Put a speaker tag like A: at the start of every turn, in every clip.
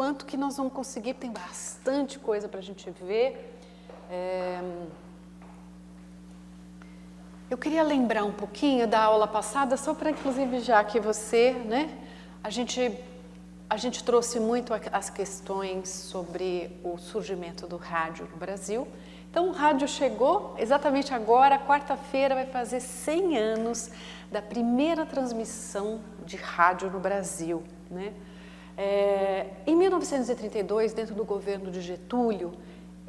A: quanto que nós vamos conseguir, tem bastante coisa para a gente ver. Eu queria lembrar um pouquinho da aula passada, só para inclusive já que você, né, a gente trouxe muito as questões sobre o surgimento do rádio no Brasil. Então o rádio chegou exatamente agora, quarta-feira vai fazer 100 anos da primeira transmissão de rádio no Brasil, né? Em 1932, dentro do governo de Getúlio,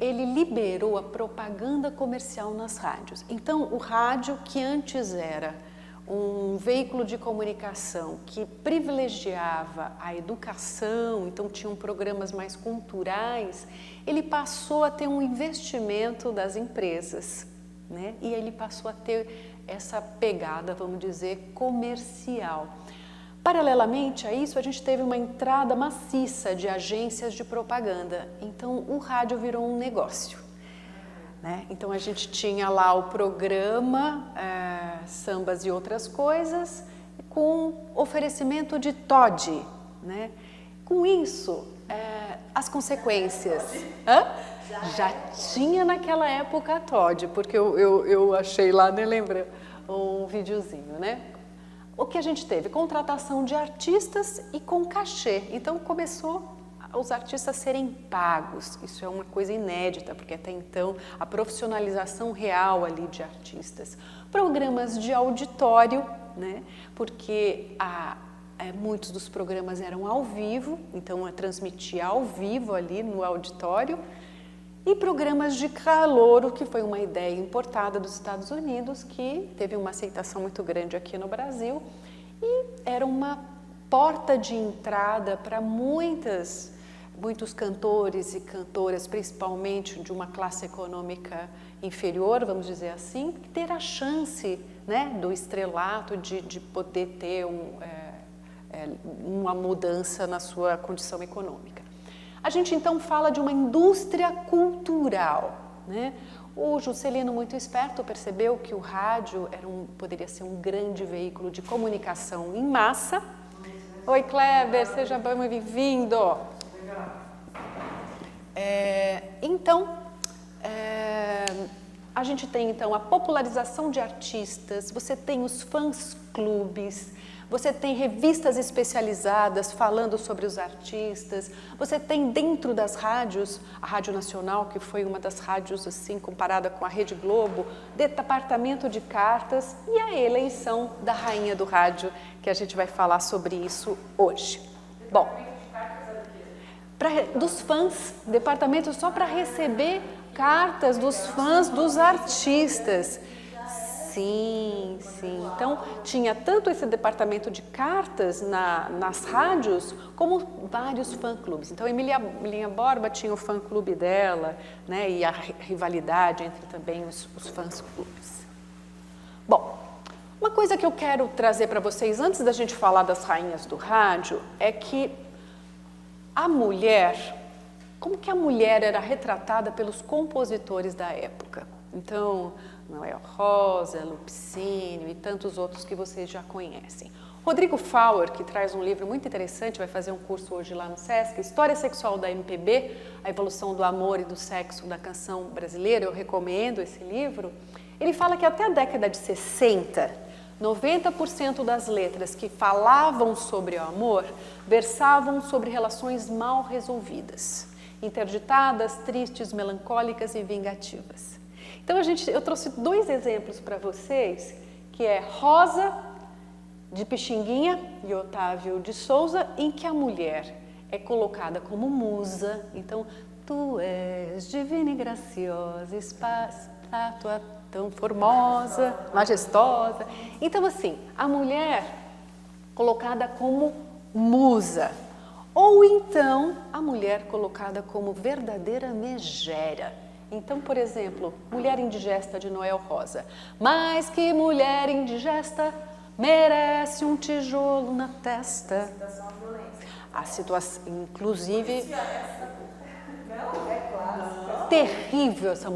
A: ele liberou a propaganda comercial nas rádios. Então, o rádio, que antes era um veículo de comunicação que privilegiava a educação, então tinham programas mais culturais, ele passou a ter um investimento das empresas, né? E ele passou a ter essa pegada, vamos dizer, comercial. Paralelamente a isso, a gente teve uma entrada maciça de agências de propaganda, então o rádio virou um negócio, né? Então a gente tinha lá o programa Sambas e Outras Coisas, com oferecimento de Toddy, né? Com isso, as consequências... Já tinha naquela época Toddy, porque eu achei lá, né, lembra, um videozinho, né? O que a gente teve? Contratação de artistas e com cachê. Então começou os artistas serem pagos. Isso é uma coisa inédita, porque até então a profissionalização real ali de artistas. Programas de auditório, né? Porque muitos dos programas eram ao vivo, então transmitia ao vivo ali no auditório. E programas de calouro, que foi uma ideia importada dos Estados Unidos, que teve uma aceitação muito grande aqui no Brasil, e era uma porta de entrada para muitos cantores e cantoras, principalmente de uma classe econômica inferior, vamos dizer assim, ter a chance, né, do estrelato de poder ter uma mudança na sua condição econômica. A gente então fala de uma indústria cultural, né? O Juscelino, muito esperto, percebeu que o rádio poderia ser um grande veículo de comunicação em massa. Oi, Kleber, seja bem-vindo. A gente tem então a popularização de artistas, você tem os fãs-clubes, você tem revistas especializadas falando sobre os artistas, você tem dentro das rádios, a Rádio Nacional, que foi uma das rádios assim, comparada com a Rede Globo, departamento de cartas e a eleição da rainha do rádio, que a gente vai falar sobre isso hoje. Bom, dos fãs, departamento só para receber cartas dos fãs dos artistas. Sim, sim. Então, tinha tanto esse departamento de cartas nas rádios, como vários fã-clubes. Então, Emilinha Borba tinha o fã-clube dela, né, e a rivalidade entre também os fãs-clubes. Bom, uma coisa que eu quero trazer para vocês, antes da gente falar das rainhas do rádio, é que a mulher, como que a mulher era retratada pelos compositores da época? Então, Noel Rosa, Lupicínio e tantos outros que vocês já conhecem. Rodrigo Fauer, que traz um livro muito interessante, vai fazer um curso hoje lá no Sesc, História Sexual da MPB, a evolução do amor e do sexo da canção brasileira, eu recomendo esse livro. Ele fala que até a década de 60, 90% das letras que falavam sobre o amor versavam sobre relações mal resolvidas, interditadas, tristes, melancólicas e vingativas. Então, eu trouxe 2 exemplos para vocês, que é Rosa, de Pixinguinha, e Otávio de Souza, em que a mulher é colocada como musa. Então, tu és divina e graciosa, estátua tão formosa, majestosa. Então, assim, a mulher colocada como musa. Ou então, a mulher colocada como verdadeira megera. Então, por exemplo, Mulher Indigesta, de Noel Rosa. Mas que mulher indigesta merece um tijolo na testa. A situação, inclusive...
B: Não, é claro.
A: Terrível essa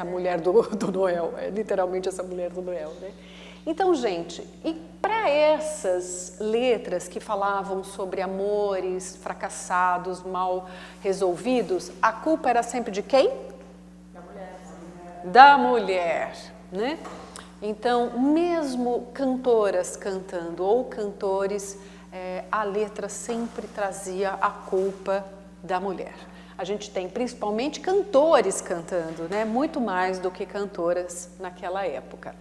A: mulher do Noel, é literalmente essa mulher do Noel, né? Então, gente, e para para essas letras que falavam sobre amores fracassados, mal resolvidos, a culpa era sempre de quem?
B: Da mulher.
A: Da mulher, né? Então, mesmo cantoras cantando ou cantores, a letra sempre trazia a culpa da mulher. A gente tem principalmente cantores cantando, né? Muito mais do que cantoras naquela época.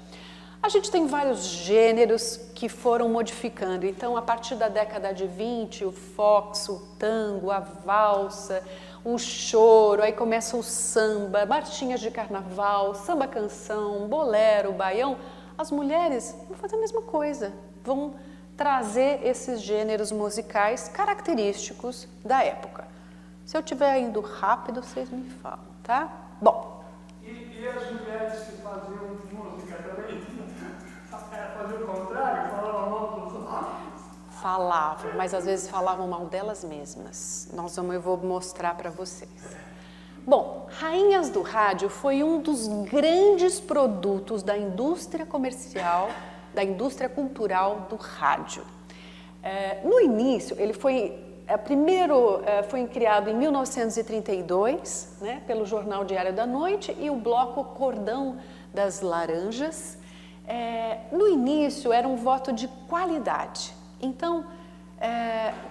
A: A gente tem vários gêneros que foram modificando. Então, a partir da década de 20, o fox, o tango, a valsa, o choro, aí começa o samba, marchinhas de carnaval, samba-canção, bolero, baião. As mulheres vão fazer a mesma coisa, vão trazer esses gêneros musicais característicos da época. Se eu estiver indo rápido, vocês me falam, tá? Bom.
C: E as mulheres que faziam música também? Faziam o contrário? Falavam mal dos homens?
A: Falavam, mas às vezes falavam mal delas mesmas. Eu vou mostrar para vocês. Bom, Rainhas do Rádio foi um dos grandes produtos da indústria comercial, da indústria cultural do rádio. No início, ele foi... Primeiro foi criado em 1932, né, pelo Jornal Diário da Noite e o bloco Cordão das Laranjas. No início era um voto de qualidade, então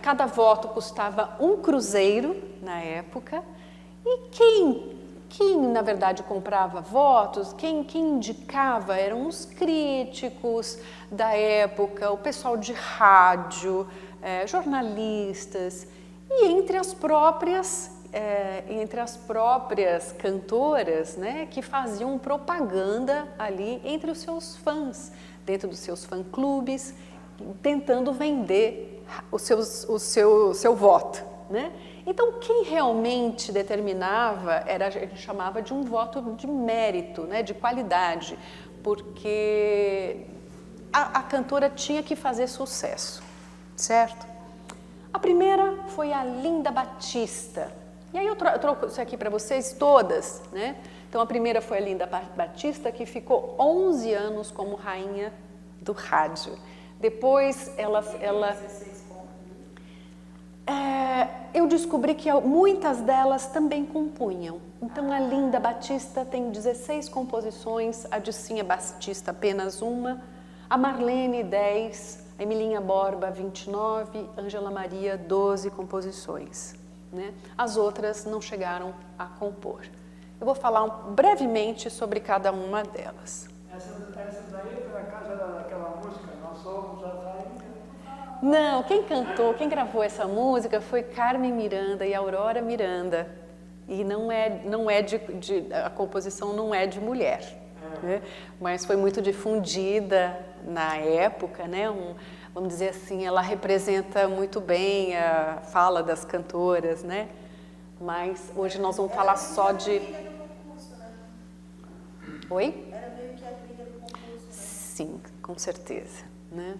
A: cada voto custava um cruzeiro na época e quem na verdade comprava votos, quem indicava eram os críticos da época, o pessoal de rádio, jornalistas e entre as próprias cantoras, né, que faziam propaganda ali entre os seus fãs, dentro dos seus fã-clubes, tentando vender o seu voto, né? Então, quem realmente determinava a gente chamava de um voto de mérito, né, de qualidade, porque a cantora tinha que fazer sucesso. Certo? A primeira foi a Linda Batista. E aí eu trouxe aqui para vocês todas, né? Então a primeira foi a Linda Batista, que ficou 11 anos como rainha do rádio. Depois eu descobri que muitas delas também compunham. Então a Linda Batista tem 16 composições, a Dilcinha Batista apenas uma, a Marlene 10, a Emilinha Borba, 29, Ângela Maria, 12 composições, né? As outras não chegaram a compor. Eu vou falar brevemente sobre cada uma delas.
C: Essa daí foi a casa daquela música, Nós Somos as Rainhas.
A: Não, quem cantou, quem gravou essa música foi Carmen Miranda e Aurora Miranda. E a composição não é de mulher. Né? Mas foi muito difundida na época, né? Vamos dizer assim, ela representa muito bem a fala das cantoras, né? Mas hoje nós vamos falar só de... Oi?
B: Era meio que a trilha do concurso, né?
A: Sim, com certeza, né?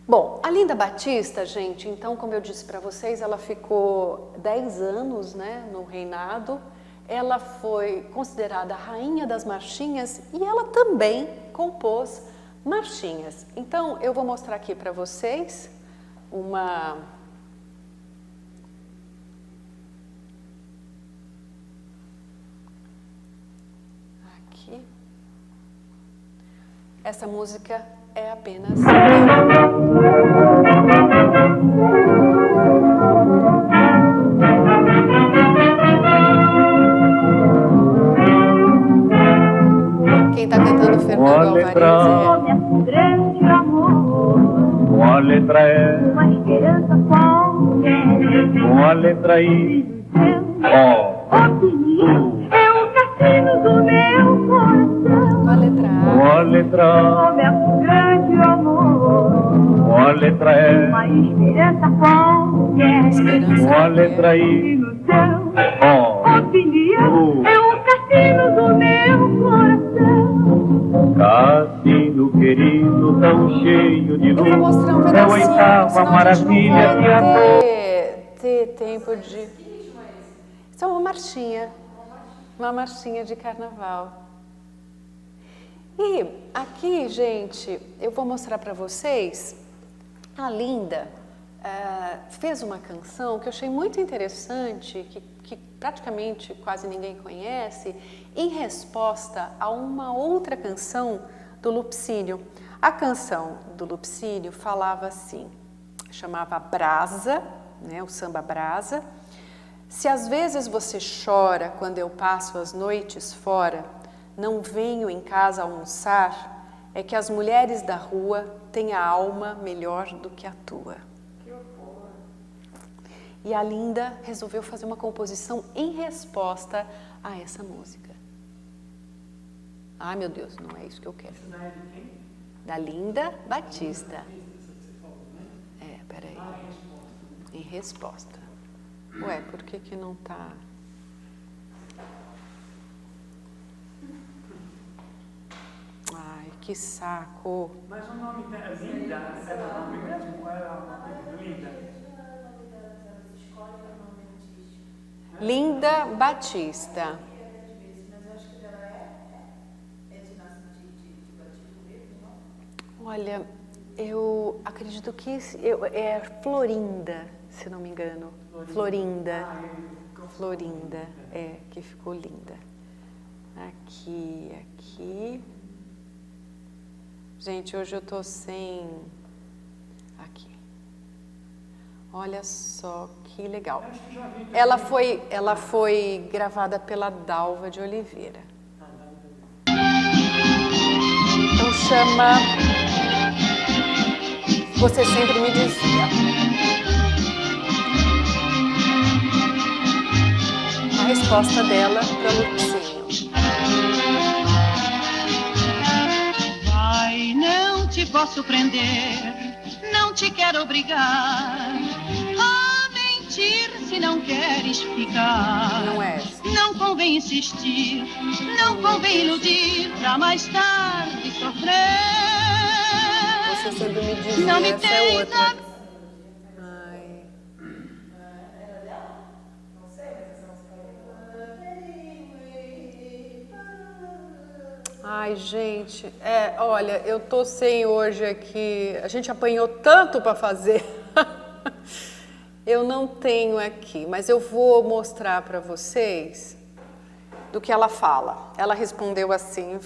A: Bom, a Linda Batista, gente, então, como eu disse para vocês, ela ficou 10 anos, né, no reinado. Ela foi considerada a rainha das marchinhas e ela também compôs marchinhas. Então, eu vou mostrar aqui para vocês uma... Aqui. Essa música é apenas... Quem está cantando Fernando Alvarez
D: um grande amor.
E: Com letra E,
D: Uma esperança qualquer.
E: com a letra I, O,
D: Opinião é o cassino do meu coração.
A: com a letra
E: com
A: A,
E: a letra
D: Começa um grande amor.
E: com a letra
D: Uma
E: E,
D: esperança qualquer.
A: Esperança
E: com a letra I,
D: Ilusão.
E: O,
D: Opinião é o cassino do meu coração.
E: cassino querido, tão cheio de
A: eu
E: luz,
A: vou mostrar um
E: é a
A: pedacinho,
E: oitava
A: senão a gente
E: maravilha
A: não
E: que a
A: vai ter tempo de... Isso é uma marchinha de carnaval. E aqui, gente, eu vou mostrar para vocês, a Linda fez uma canção que eu achei muito interessante, que praticamente quase ninguém conhece, em resposta a uma outra canção do Lupicínio. A canção do Lupicínio falava assim, chamava Brasa, né, o samba Brasa. Se às vezes você chora quando eu passo as noites fora, não venho em casa almoçar, é que as mulheres da rua têm a alma melhor do que a tua.
B: Que horror.
A: E a Linda resolveu fazer uma composição em resposta a essa música. Ai, meu Deus, não é isso que eu quero.
C: Isso não é de quem?
A: Da Linda Batista.
C: Essa que você falou, né?
A: Peraí.
C: Ah, resposta.
A: Em resposta. Ué, por que que não tá? Ai, que saco.
C: Mas o nome dela, Linda, era o nome mesmo ou era o nome Linda?
A: Linda Batista. Olha, eu acredito que é Florinda, se não me engano. Florinda. Florinda, que ficou linda. Aqui, aqui. Gente, hoje eu tô sem... Aqui. Olha só que legal.
C: Acho que já vi.
A: Ela foi gravada pela Dalva de Oliveira. Então chama... Você sempre me dizia. A resposta dela para Lupicínio.
F: Vai, não te posso prender, não te quero obrigar a mentir se não queres ficar.
A: Não é essa.
F: Não convém insistir, não convém iludir pra mais tarde sofrer.
A: Você sempre me dizia,
F: Não me
A: essa é
F: tem
A: outra.
F: nada.
A: Ai. Ai, gente, olha, eu tô sem hoje aqui, a gente apanhou tanto para fazer, eu não tenho aqui, mas eu vou mostrar para vocês do que ela fala. Ela respondeu assim,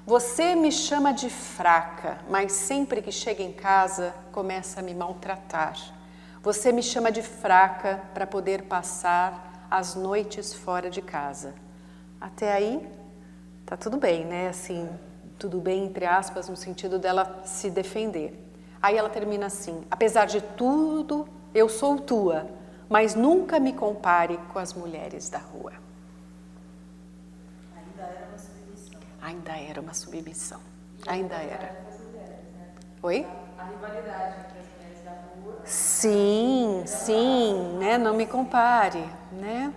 A: você me chama de fraca, mas sempre que chega em casa começa a me maltratar. Você me chama de fraca para poder passar as noites fora de casa. Até aí, tá tudo bem, né? Assim, tudo bem, entre aspas, no sentido dela se defender. Aí ela termina assim, apesar de tudo, eu sou tua, mas nunca me compare com as mulheres da rua.
B: Ainda era uma submissão.
A: Ainda era uma submissão. Ainda era. Oi?
B: A rivalidade entre as mulheres da rua.
A: Sim, sim, né? Não me compare, né?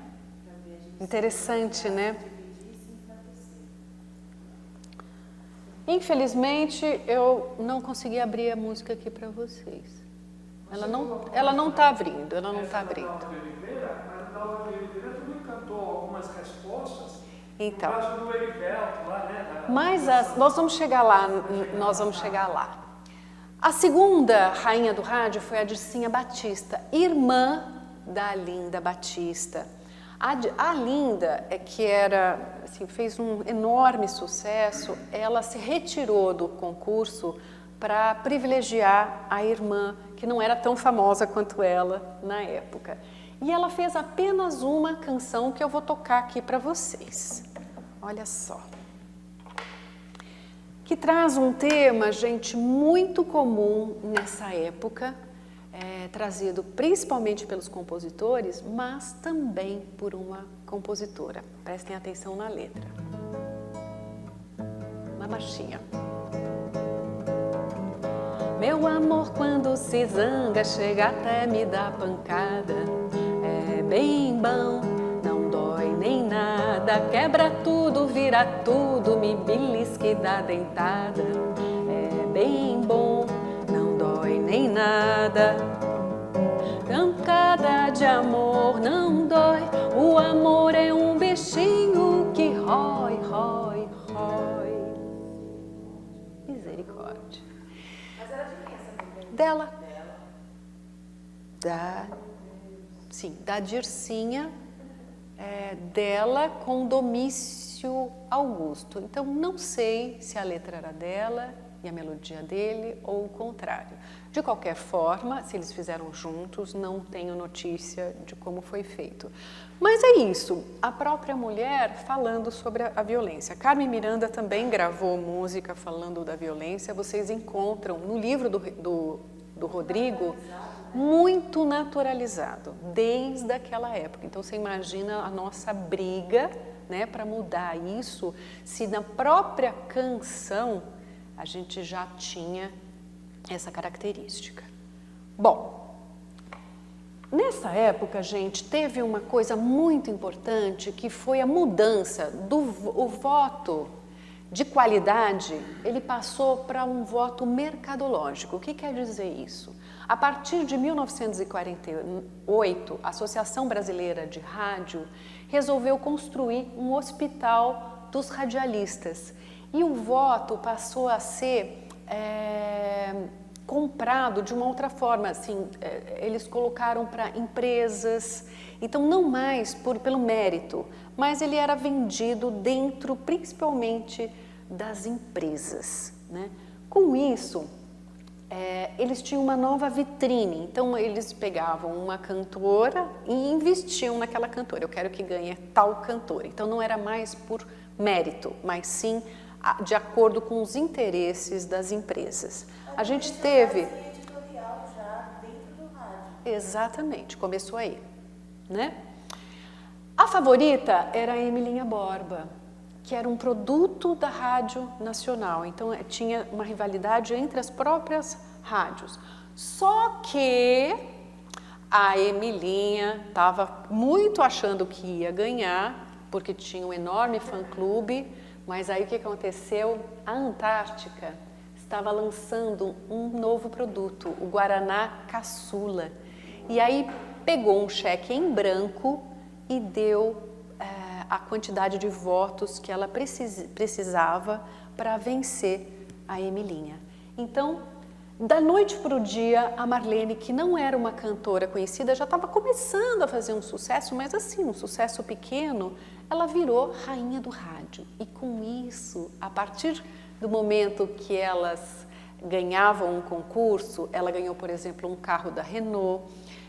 A: Interessante, né? Infelizmente, eu não consegui abrir a música aqui para vocês. Ela não está abrindo, ela não está abrindo.
C: Dalva de Oliveira, mas a Dalva de Oliveira também cantou algumas respostas.
A: Então.
C: No caso do Heriberto lá, né?
A: Mas nós vamos chegar lá, nós vamos chegar lá. A segunda rainha do rádio foi a Dircinha Batista, irmã da Linda Batista. A Linda, que assim, fez um enorme sucesso, ela se retirou do concurso para privilegiar a irmã, que não era tão famosa quanto ela na época. E ela fez apenas uma canção que eu vou tocar aqui para vocês. Olha só. Que traz um tema, gente, muito comum nessa época, trazido principalmente pelos compositores, mas também por uma compositora. Prestem atenção na letra. Na marchinha. Meu amor, quando se zanga, chega até me dar pancada. É bem bom, não dói nem nada. Quebra tudo, vira tudo, me belisca e dá dentada. É bem bom, não dói nem nada. Pancada de amor não dói. O amor é um bichinho que rói, rói, rói. Dela. Da Dircinha, dela com Domício Augusto. Então, não sei se a letra era dela e a melodia dele ou o contrário. De qualquer forma, se eles fizeram juntos, não tenho notícia de como foi feito. Mas é isso, a própria mulher falando sobre a violência. Carmen Miranda também gravou música falando da violência. Vocês encontram no livro do Rodrigo, muito naturalizado, desde aquela época. Então, você imagina a nossa briga, né, para mudar isso, se na própria canção a gente já tinha essa característica. Bom, nessa época, gente, teve uma coisa muito importante que foi a mudança o voto de qualidade, ele passou para um voto mercadológico. O que quer dizer isso? A partir de 1948, a Associação Brasileira de Rádio resolveu construir um hospital dos radialistas e o voto passou a ser comprado de uma outra forma, assim, eles colocaram para empresas, então não mais pelo mérito, mas ele era vendido dentro, principalmente, das empresas, né? Com isso, eles tinham uma nova vitrine, então eles pegavam uma cantora e investiam naquela cantora. Eu quero que ganhe tal cantora. Então não era mais por mérito, mas sim de acordo com os interesses das empresas. A gente teve...
B: editorial já dentro do rádio.
A: Exatamente, começou aí, né? A favorita era a Emilinha Borba, que era um produto da Rádio Nacional, então tinha uma rivalidade entre as próprias rádios. Só que a Emilinha estava muito achando que ia ganhar, porque tinha um enorme fã-clube, mas aí o que aconteceu? A Antártica estava lançando um novo produto, o Guaraná Caçula, e aí pegou um cheque em branco e deu a quantidade de votos que ela precisava para vencer a Emilinha. Então, da noite para o dia, a Marlene, que não era uma cantora conhecida, já estava começando a fazer um sucesso, mas assim, um sucesso pequeno, ela virou rainha do rádio. E com isso, a partir do momento que elas ganhavam um concurso, ela ganhou, por exemplo, um carro da Renault,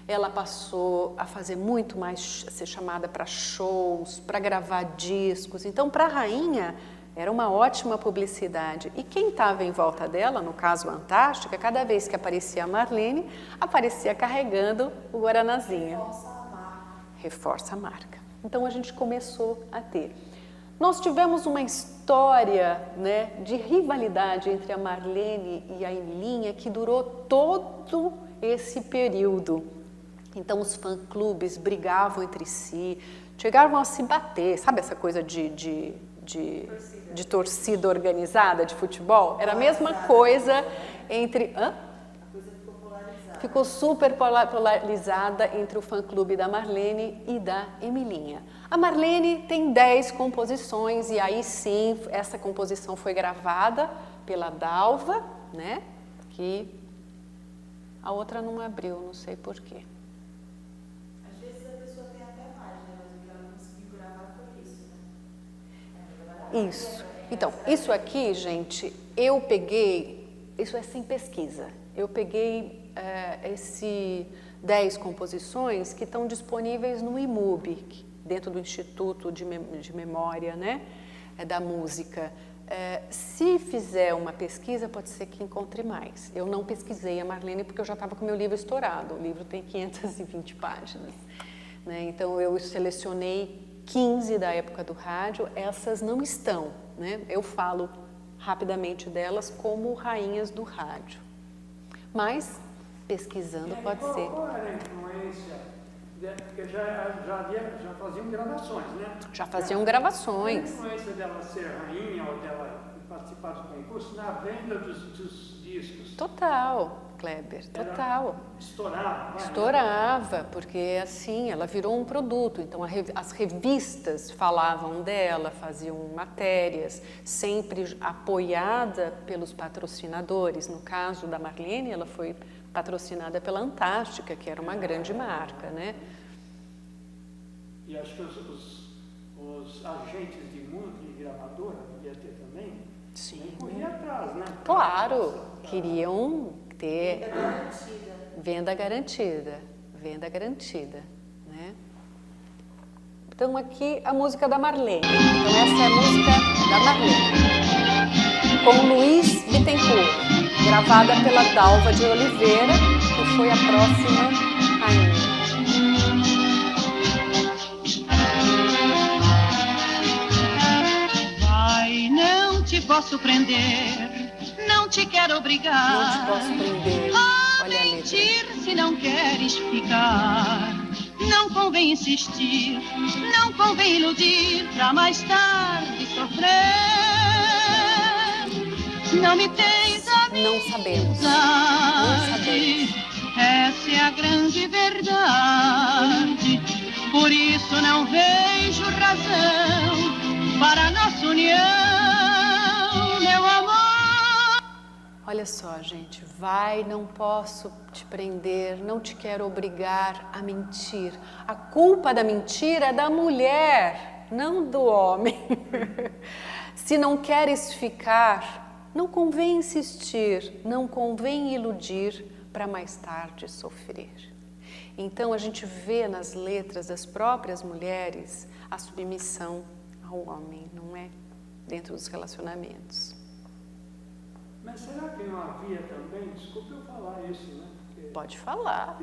A: ela passou a fazer muito mais, a ser chamada para shows, para gravar discos. Então, para a rainha, era uma ótima publicidade. E quem estava em volta dela, no caso a Antártica, cada vez que aparecia a Marlene, aparecia carregando o guaranazinho. Reforça a marca. Então, a gente começou a ter. Nós tivemos uma história, né, de rivalidade entre a Marlene e a Emilinha que durou todo esse período. Então, os fã-clubes brigavam entre si, chegavam a se bater, sabe essa coisa de torcida organizada de futebol? Era a mesma coisa entre... Hã? Ficou super polarizada entre o fã-clube da Marlene e da Emilinha. A Marlene tem 10 composições e aí sim, essa composição foi gravada pela Dalva, né? Que a outra não abriu, não sei porquê.
B: Às vezes a pessoa tem até mais, né? Mas o que ela não conseguiu gravar foi isso, né?
A: Isso. Então, isso aqui, gente, eu peguei, isso é sem pesquisa, eu peguei esse 10 composições que estão disponíveis no IMUB, dentro do Instituto de Memória, né, da Música. Se fizer uma pesquisa, pode ser que encontre mais. Eu não pesquisei a Marlene porque eu já estava com o meu livro estourado, o livro tem 520 páginas. Né? Então, eu selecionei 15 da época do rádio, essas não estão, né? Eu falo rapidamente delas como rainhas do rádio. Mas, pesquisando, pode ser.
C: Qual era a influência? Porque já faziam gravações, né?
A: Já faziam gravações.
C: A influência dela ser rainha ou dela participar do concurso na venda dos discos?
A: Total, Kleber, total.
C: Estourava.
A: Estourava, porque assim, ela virou um produto. Então, as revistas falavam dela, faziam matérias, sempre apoiada pelos patrocinadores. No caso da Marlene, ela foi patrocinada pela Antártica, que era uma grande marca, né?
C: E acho que os agentes de música e gravadora, devia ter também,
A: Sim.
C: nem corria atrás, né?
A: Claro, queriam ter
B: Venda garantida.
A: venda garantida, né? Então aqui a música da Marlene. Então essa é a música da Marlene, com Luiz Bittencourt, gravada pela Dalva de Oliveira, que foi a próxima rainha.
F: Vai, não te posso prender, não te quero obrigar.
A: Não te posso prender. Olha a letra.
F: Mentir se não queres ficar. Não convém insistir, não convém iludir pra mais tarde sofrer. Não me tens
A: Não sabemos.
F: amizade, essa é a grande verdade. Por isso não vejo razão para nossa união, meu amor.
A: Olha só, gente, vai, não posso te prender, não te quero obrigar a mentir. A culpa da mentira é da mulher, não do homem. Se não queres ficar, não convém insistir, não convém iludir para mais tarde sofrer. Então a gente vê nas letras das próprias mulheres a submissão ao homem, não é? Dentro dos relacionamentos.
C: Mas será que não havia também, desculpe eu falar isso, né? Porque
A: Pode falar.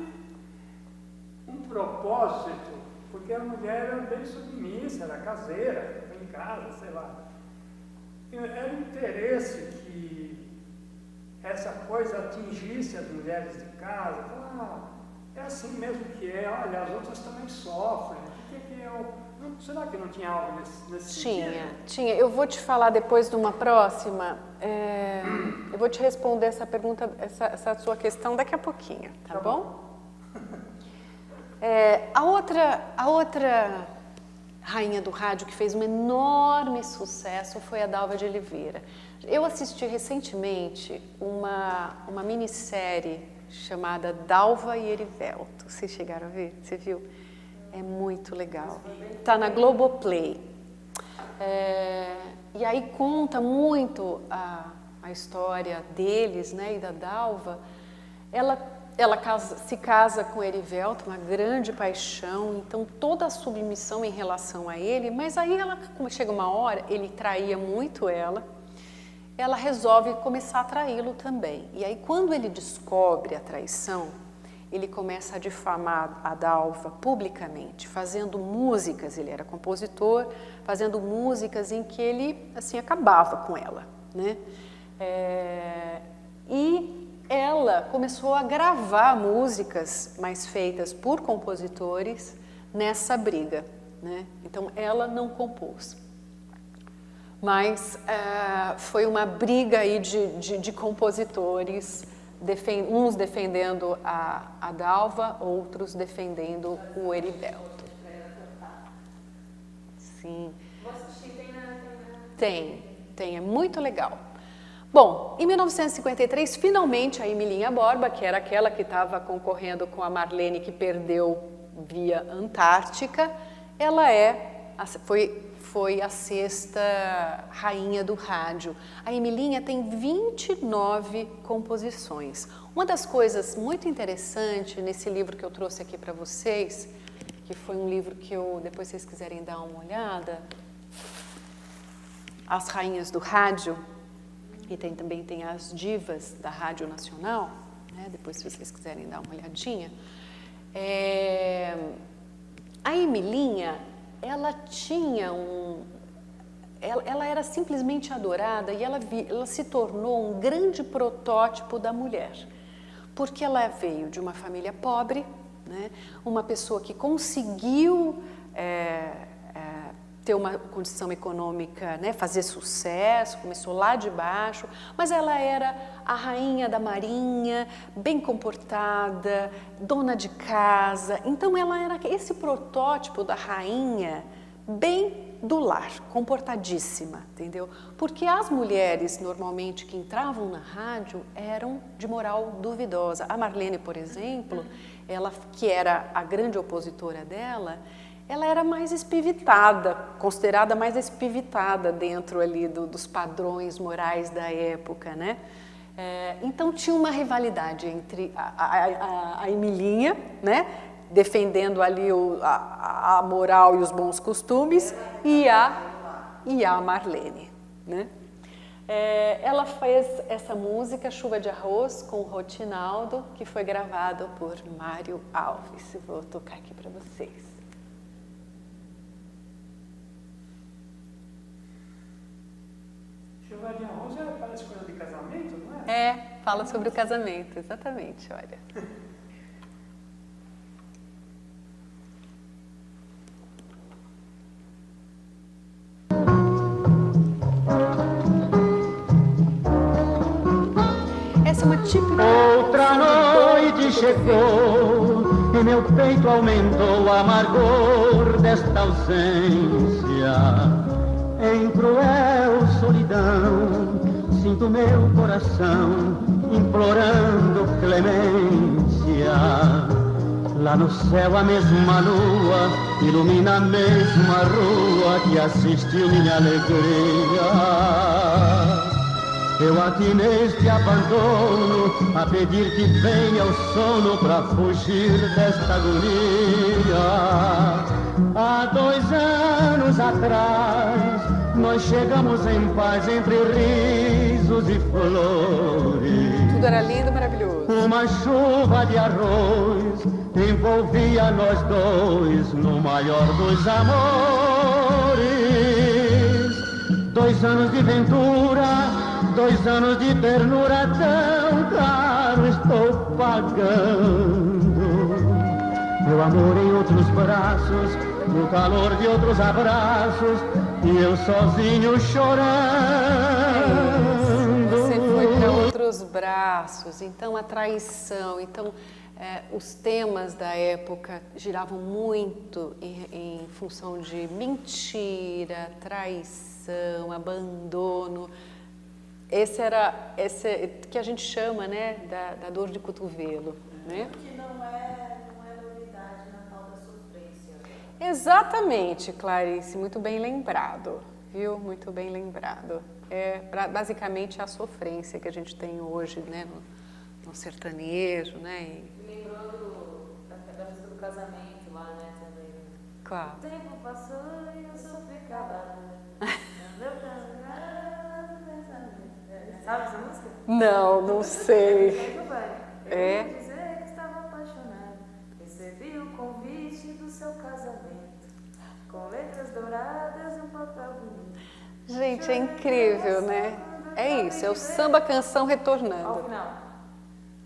C: um propósito, porque a mulher era bem submissa, era caseira, ficava em casa, sei lá. Era interesse que essa coisa atingisse as mulheres de casa. Falar, é assim mesmo que é, olha, as outras também sofrem. Por que eu... Será que não tinha algo nesse sentido?
A: Tinha. Eu vou te falar depois de uma próxima. Eu vou te responder essa pergunta, essa sua questão daqui a pouquinho, tá bom? A outra rainha do rádio que fez um enorme sucesso foi a Dalva de Oliveira. Eu assisti recentemente uma minissérie chamada Dalva e Erivelto. Vocês chegaram a ver? Você viu? É muito legal. Tá na Globoplay. E aí conta muito a história deles, né, e da Dalva. Ela se casa com Erivelto, uma grande paixão, então toda a submissão em relação a ele, mas aí como chega uma hora, ele traía muito ela resolve começar a traí-lo também. E aí quando ele descobre a traição, ele começa a difamar a Dalva publicamente, fazendo músicas, ele era compositor, fazendo músicas em que ele, assim, acabava com ela, né? E ela começou a gravar músicas mais feitas por compositores nessa briga, né? Então, ela não compôs. Mas foi uma briga aí de compositores, uns defendendo a Dalva, outros defendendo o Erivelto. Sim.
B: Vou assistir,
A: Tem, é muito legal. Bom, em 1953, finalmente a Emilinha Borba, que era aquela que estava concorrendo com a Marlene, que perdeu via Antártica, ela foi a sexta rainha do rádio. A Emilinha tem 29 composições. Uma das coisas muito interessantes nesse livro que eu trouxe aqui para vocês, que foi um livro que depois vocês quiserem dar uma olhada, As Rainhas do Rádio, e também tem as divas da Rádio Nacional, né? Depois se vocês quiserem dar uma olhadinha. A Emilinha, ela tinha ela era simplesmente adorada e ela se tornou um grande protótipo da mulher, porque ela veio de uma família pobre, né? Uma pessoa que conseguiu ter uma condição econômica, né? Fazer sucesso, começou lá de baixo, mas ela era a rainha da marinha, bem comportada, dona de casa, então ela era esse protótipo da rainha bem do lar, comportadíssima, entendeu? Porque as mulheres, normalmente, que entravam na rádio, eram de moral duvidosa. A Marlene, por exemplo, ela, que era a grande opositora dela, ela era mais espivitada, considerada mais espivitada dentro ali dos padrões morais da época, né? Então tinha uma rivalidade entre a Emilinha, né? Defendendo ali a moral e os bons costumes, e a Marlene, né? Ela fez essa música, Chuva de Arroz, com o Rotinaldo, que foi gravado por Mário Alves. Vou tocar aqui para vocês.
C: Chuva de arroz parece coisa de casamento, não é?
A: Fala sobre o casamento, exatamente, olha. Essa é uma típica...
E: Outra noite chegou e meu peito aumentou o amargor desta ausência. Em cruel solidão, sinto meu coração implorando clemência. Lá no céu a mesma lua ilumina a mesma rua que assistiu minha alegria. Eu aqui neste abandono, a pedir que venha o sono pra fugir desta agonia. Há 2 anos atrás, nós chegamos em paz entre risos e flores.
A: Tudo era lindo, maravilhoso.
E: Uma chuva de arroz envolvia nós dois no maior dos amores. 2 anos de ventura, 2 anos de ternura, tão caro estou pagando. Meu amor em outros braços, no calor de outros abraços, e eu sozinho chorando.
A: Você foi para outros braços, então a traição, então os temas da época giravam muito em função de mentira, traição, abandono. Esse que a gente chama, né, da dor de cotovelo, né?
B: Que não é novidade na tal da sofrência.
A: Exatamente, Clarice, muito bem lembrado, viu? Muito bem lembrado. Basicamente a sofrência que a gente tem hoje, né, no sertanejo, né?
B: Me lembrou da música do casamento lá, né, também.
A: Claro.
B: O tempo passou e eu sofri calada. Sabe essa música?
A: Não sei.
B: Tudo bem. Eu vou dizer que estava apaixonado. Recebi o convite do seu casamento, com letras douradas e um papel bonito.
A: Gente, é incrível, né? É isso, é o samba canção
B: Ao
A: retornando.
B: final.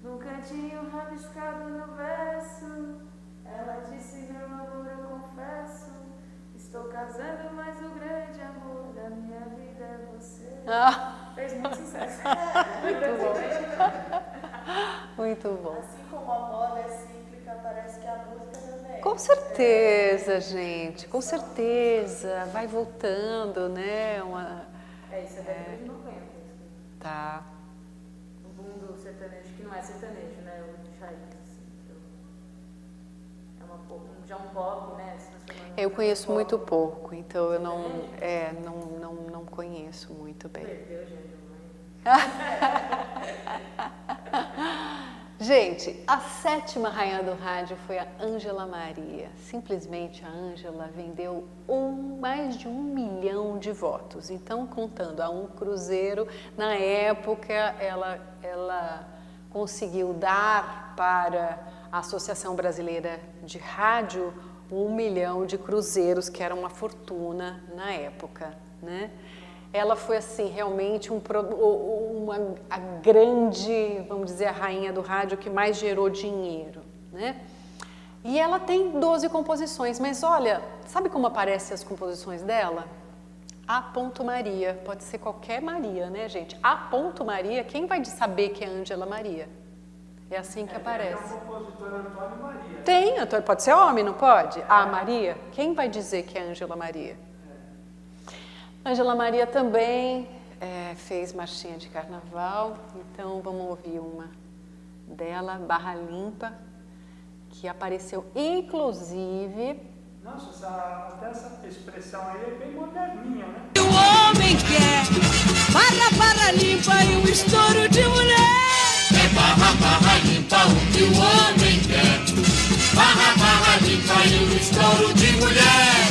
B: Num cantinho rabiscado no verso, ela disse: meu amor, eu confesso, estou casando, mas o grande amor da minha vida é você. Fez muito sucesso.
A: Muito bom. Muito bom.
B: Assim como a moda é cíclica, parece que a música também.
A: Com certeza, gente, com certeza. Vai voltando, né?
B: Isso é década de 90.
A: Tá.
B: O boom do sertanejo, que não é sertanejo, né? O raiz, assim. Já um pop, né?
A: Eu conheço muito pouco, então eu não conheço muito bem.
B: Perdeu, gente.
A: Gente, a 7ª rainha do rádio foi a Ângela Maria. Simplesmente a Ângela vendeu mais de 1 milhão de votos. Então, contando a um cruzeiro, na época ela conseguiu dar para a Associação Brasileira de Rádio 1 milhão de cruzeiros, que era uma fortuna na época, né? Ela foi, assim, realmente a grande, vamos dizer, a rainha do rádio que mais gerou dinheiro, né? E ela tem 12 composições, mas olha, sabe como aparecem as composições dela? A. Maria, pode ser qualquer Maria, né, gente? A. Maria, quem vai saber que é Ângela Maria? É assim que aparece.
C: É o compositor Antônio Maria.
A: Tem, pode ser homem, não pode? Ah, Maria? Quem vai dizer que é Ângela Maria? Ângela Maria também fez marchinha de carnaval, então vamos ouvir uma dela, Barra Limpa, que apareceu inclusive...
C: Nossa, até essa expressão aí é bem moderninha, né?
F: O homem quer barra limpa e um estouro de mulher.
G: É barra limpa o que o homem quer. Barra limpa e um estouro de mulher.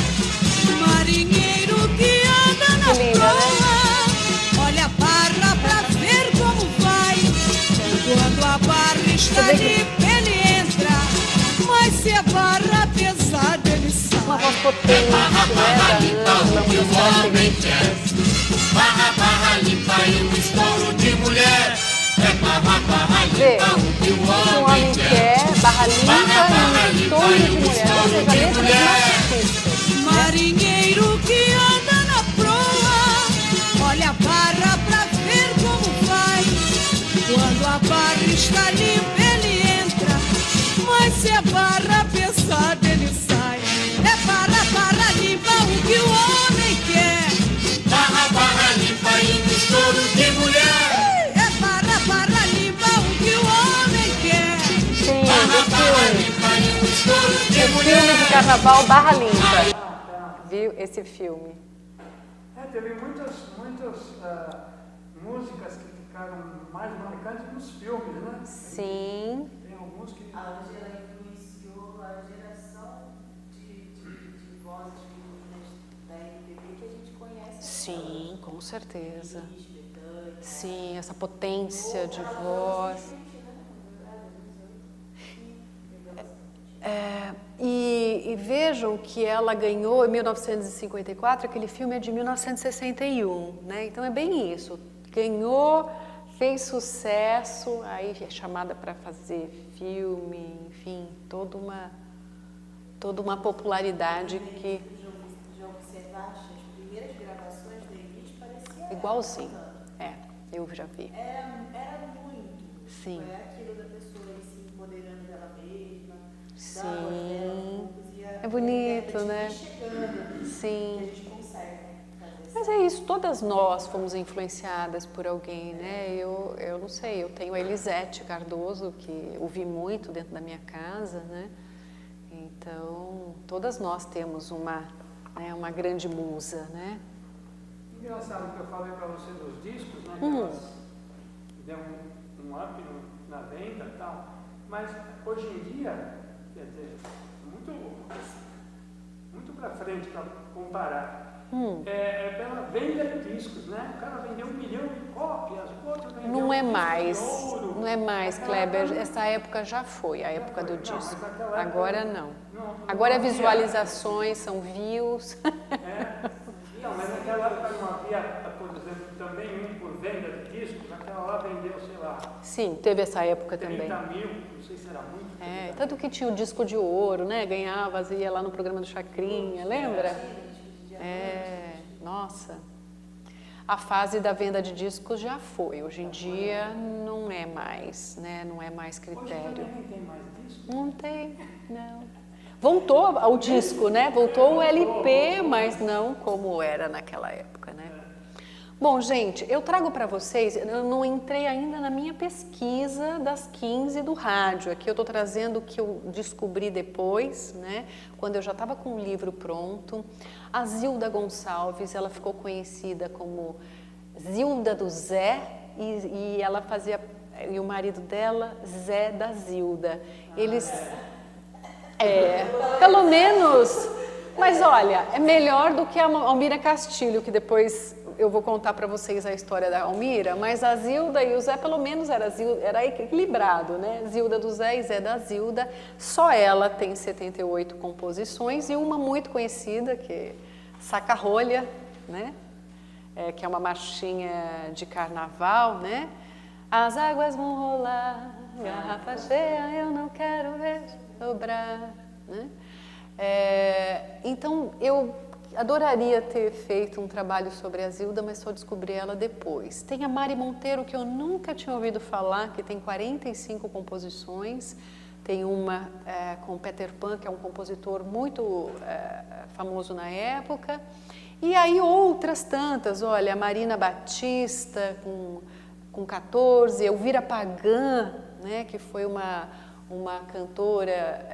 F: Marinheiro que anda na proa, olha a barra pra ver como vai. Quando a barra está limpa ele entra, mas se a barra pesada ele sai.
A: Uma voz potente,
G: Barra limpa o que o homem
A: né?
G: quer. Barra limpa e um estouro de mulher. É barra
A: Vê,
G: limpa o que o
A: um
G: homem
A: homem
G: quer.
A: quer, barra limpa e estouro de mulher, ou seja, letras machistas.
F: Marinheiro que anda na proa, olha a barra pra ver como vai. Quando a barra está limpa ele entra, mas se a barra pesada ele sai. É barra limpa o que o homem quer.
G: Barra limpa e um estouro de mulher.
F: É barra limpa o que o homem quer.
A: Sim,
G: Barra limpa e um estouro de
A: filme
G: mulher.
A: de carnaval Barra Limpa. Viu esse filme?
C: Teve muitas músicas que ficaram mais marcantes nos filmes, né?
A: Sim.
C: Tem alguns que...
B: A Ângela influenciou a geração de vozes femininas da MPB que a gente conhece.
A: Sim, com certeza. Sim, essa potência de voz. E vejam que ela ganhou em 1954, aquele filme é de 1961, né? Então é bem isso. Ganhou, fez sucesso, aí é chamada para fazer filme, enfim, toda uma popularidade que...
B: Já observaste as primeiras gravações da Elis, parecia
A: Igualzinho, eu já vi.
B: era muito.
A: Sim.
B: É aquilo da pessoa aí se empoderando dela mesma.
A: Sim, é bonito, né? Sim.
B: A gente consegue fazer.
A: Mas é isso, todas nós fomos influenciadas por alguém, né? Eu não sei, eu tenho a Elisete Cardoso, que ouvi muito dentro da minha casa, né? Então, todas nós temos uma grande musa, né?
C: Engraçado que eu falei para você dos discos, né? Que elas deu um up na venda e tal. Mas hoje em dia, quer dizer, muito para frente para comparar. É pela venda de discos, né? O cara vendeu 1 milhão de cópias, o outro vendeu
A: Não é
C: um disco
A: mais,
C: de ouro.
A: não é mais,
C: Naquela
A: Kleber.
C: época-
A: Essa época já foi, a época do
C: Não, mas
A: disco.
C: naquela época
A: Agora não.
C: não
A: Agora é
C: havia-
A: visualizações, são views.
C: Não, mas naquela época não havia, por exemplo, também por venda de discos. Aquela lá vendeu, sei lá,
A: Sim, teve essa época
C: 30
A: também.
C: mil, não sei se era muito.
A: Tanto que tinha o disco de ouro, né? Ganhava, ia lá no programa do Chacrinha, lembra? Nossa. A fase da venda de discos já foi. Hoje em dia não é mais, né? Não é mais
C: Hoje
A: critério.
C: também nem tem mais disco.
A: Não tem, não. Voltou o disco, né? Voltou o LP, mas não como era naquela época, né? Bom, gente, eu trago para vocês, eu não entrei ainda na minha pesquisa das 15 do rádio. Aqui eu estou trazendo o que eu descobri depois, né? Quando eu já estava com o livro pronto. A Zilda Gonçalves, ela ficou conhecida como Zilda do Zé e ela fazia, e o marido dela, Zé da Zilda. Eles... pelo menos, mas olha, é melhor do que a Almira Castilho, que depois eu vou contar para vocês a história da Almira, mas a Zilda e o Zé pelo menos era equilibrado, né? Zilda do Zé e Zé da Zilda, só ela tem 78 composições e uma muito conhecida, que é Saca-Rolha, né? Que é uma marchinha de carnaval, né? As águas vão rolar, garrafa cheia, eu não quero ver dobrar, né? Então, eu adoraria ter feito um trabalho sobre a Zilda, mas só descobri ela depois. Tem a Mari Monteiro, que eu nunca tinha ouvido falar, que tem 45 composições. tem uma com Peter Pan, que é um compositor muito famoso na época. E aí outras tantas, olha, a Marina Batista com 14, Elvira Pagan, né, que foi uma cantora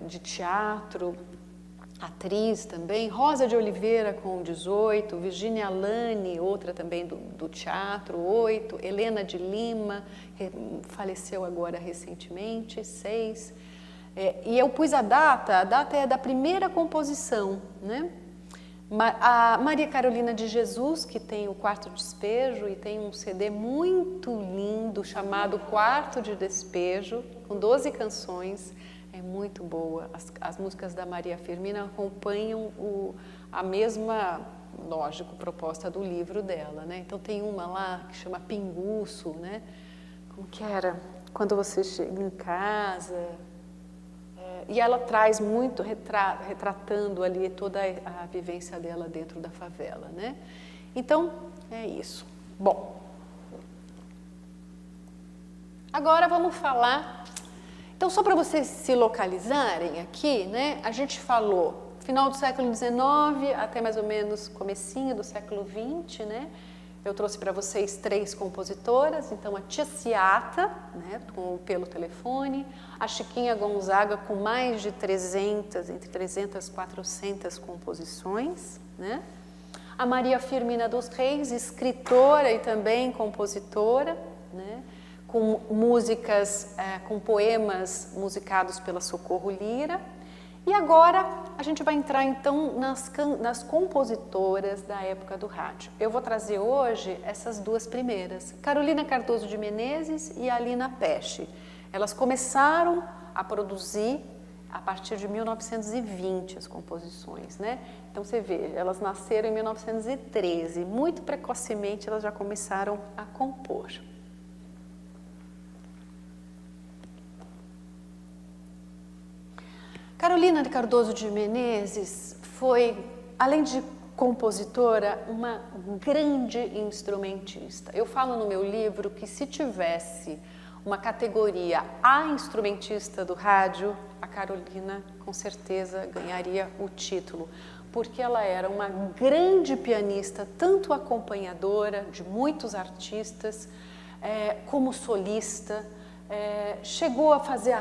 A: de teatro, atriz também, Rosa de Oliveira com 18, Virginia Lane, outra também do teatro, 8, Helena de Lima, faleceu agora recentemente, 6. E eu pus a data é da primeira composição, né? A Maria Carolina de Jesus, que tem o Quarto Despejo e tem um CD muito lindo chamado Quarto de Despejo, com 12 canções, é muito boa. As músicas da Maria Firmina acompanham a mesma, lógico, proposta do livro dela, né? Então tem uma lá que chama Pinguço, né? Como que era? Quando você chega em casa... E ela traz muito, retratando ali toda a vivência dela dentro da favela, né? Então, é isso. Bom, agora vamos falar... Então, só para vocês se localizarem aqui, né? A gente falou final do século XIX até mais ou menos comecinho do século XX, né? Eu trouxe para vocês 3 compositoras, então a Tia Ciata, né, pelo telefone, a Chiquinha Gonzaga com mais de 300, entre 300 e 400 composições, né? A Maria Firmina dos Reis, escritora e também compositora, né, com músicas, com poemas musicados pela Socorro Lira. E agora a gente vai entrar então nas compositoras da época do rádio. Eu vou trazer hoje essas 2 primeiras, Carolina Cardoso de Menezes e Alina Pesce. Elas começaram a produzir a partir de 1920 as composições, né? Então você vê, elas nasceram em 1913, muito precocemente elas já começaram a compor. Carolina de Cardoso de Menezes foi, além de compositora, uma grande instrumentista. Eu falo no meu livro que se tivesse uma categoria a instrumentista do rádio, a Carolina com certeza ganharia o título, porque ela era uma grande pianista, tanto acompanhadora de muitos artistas, como solista, chegou a fazia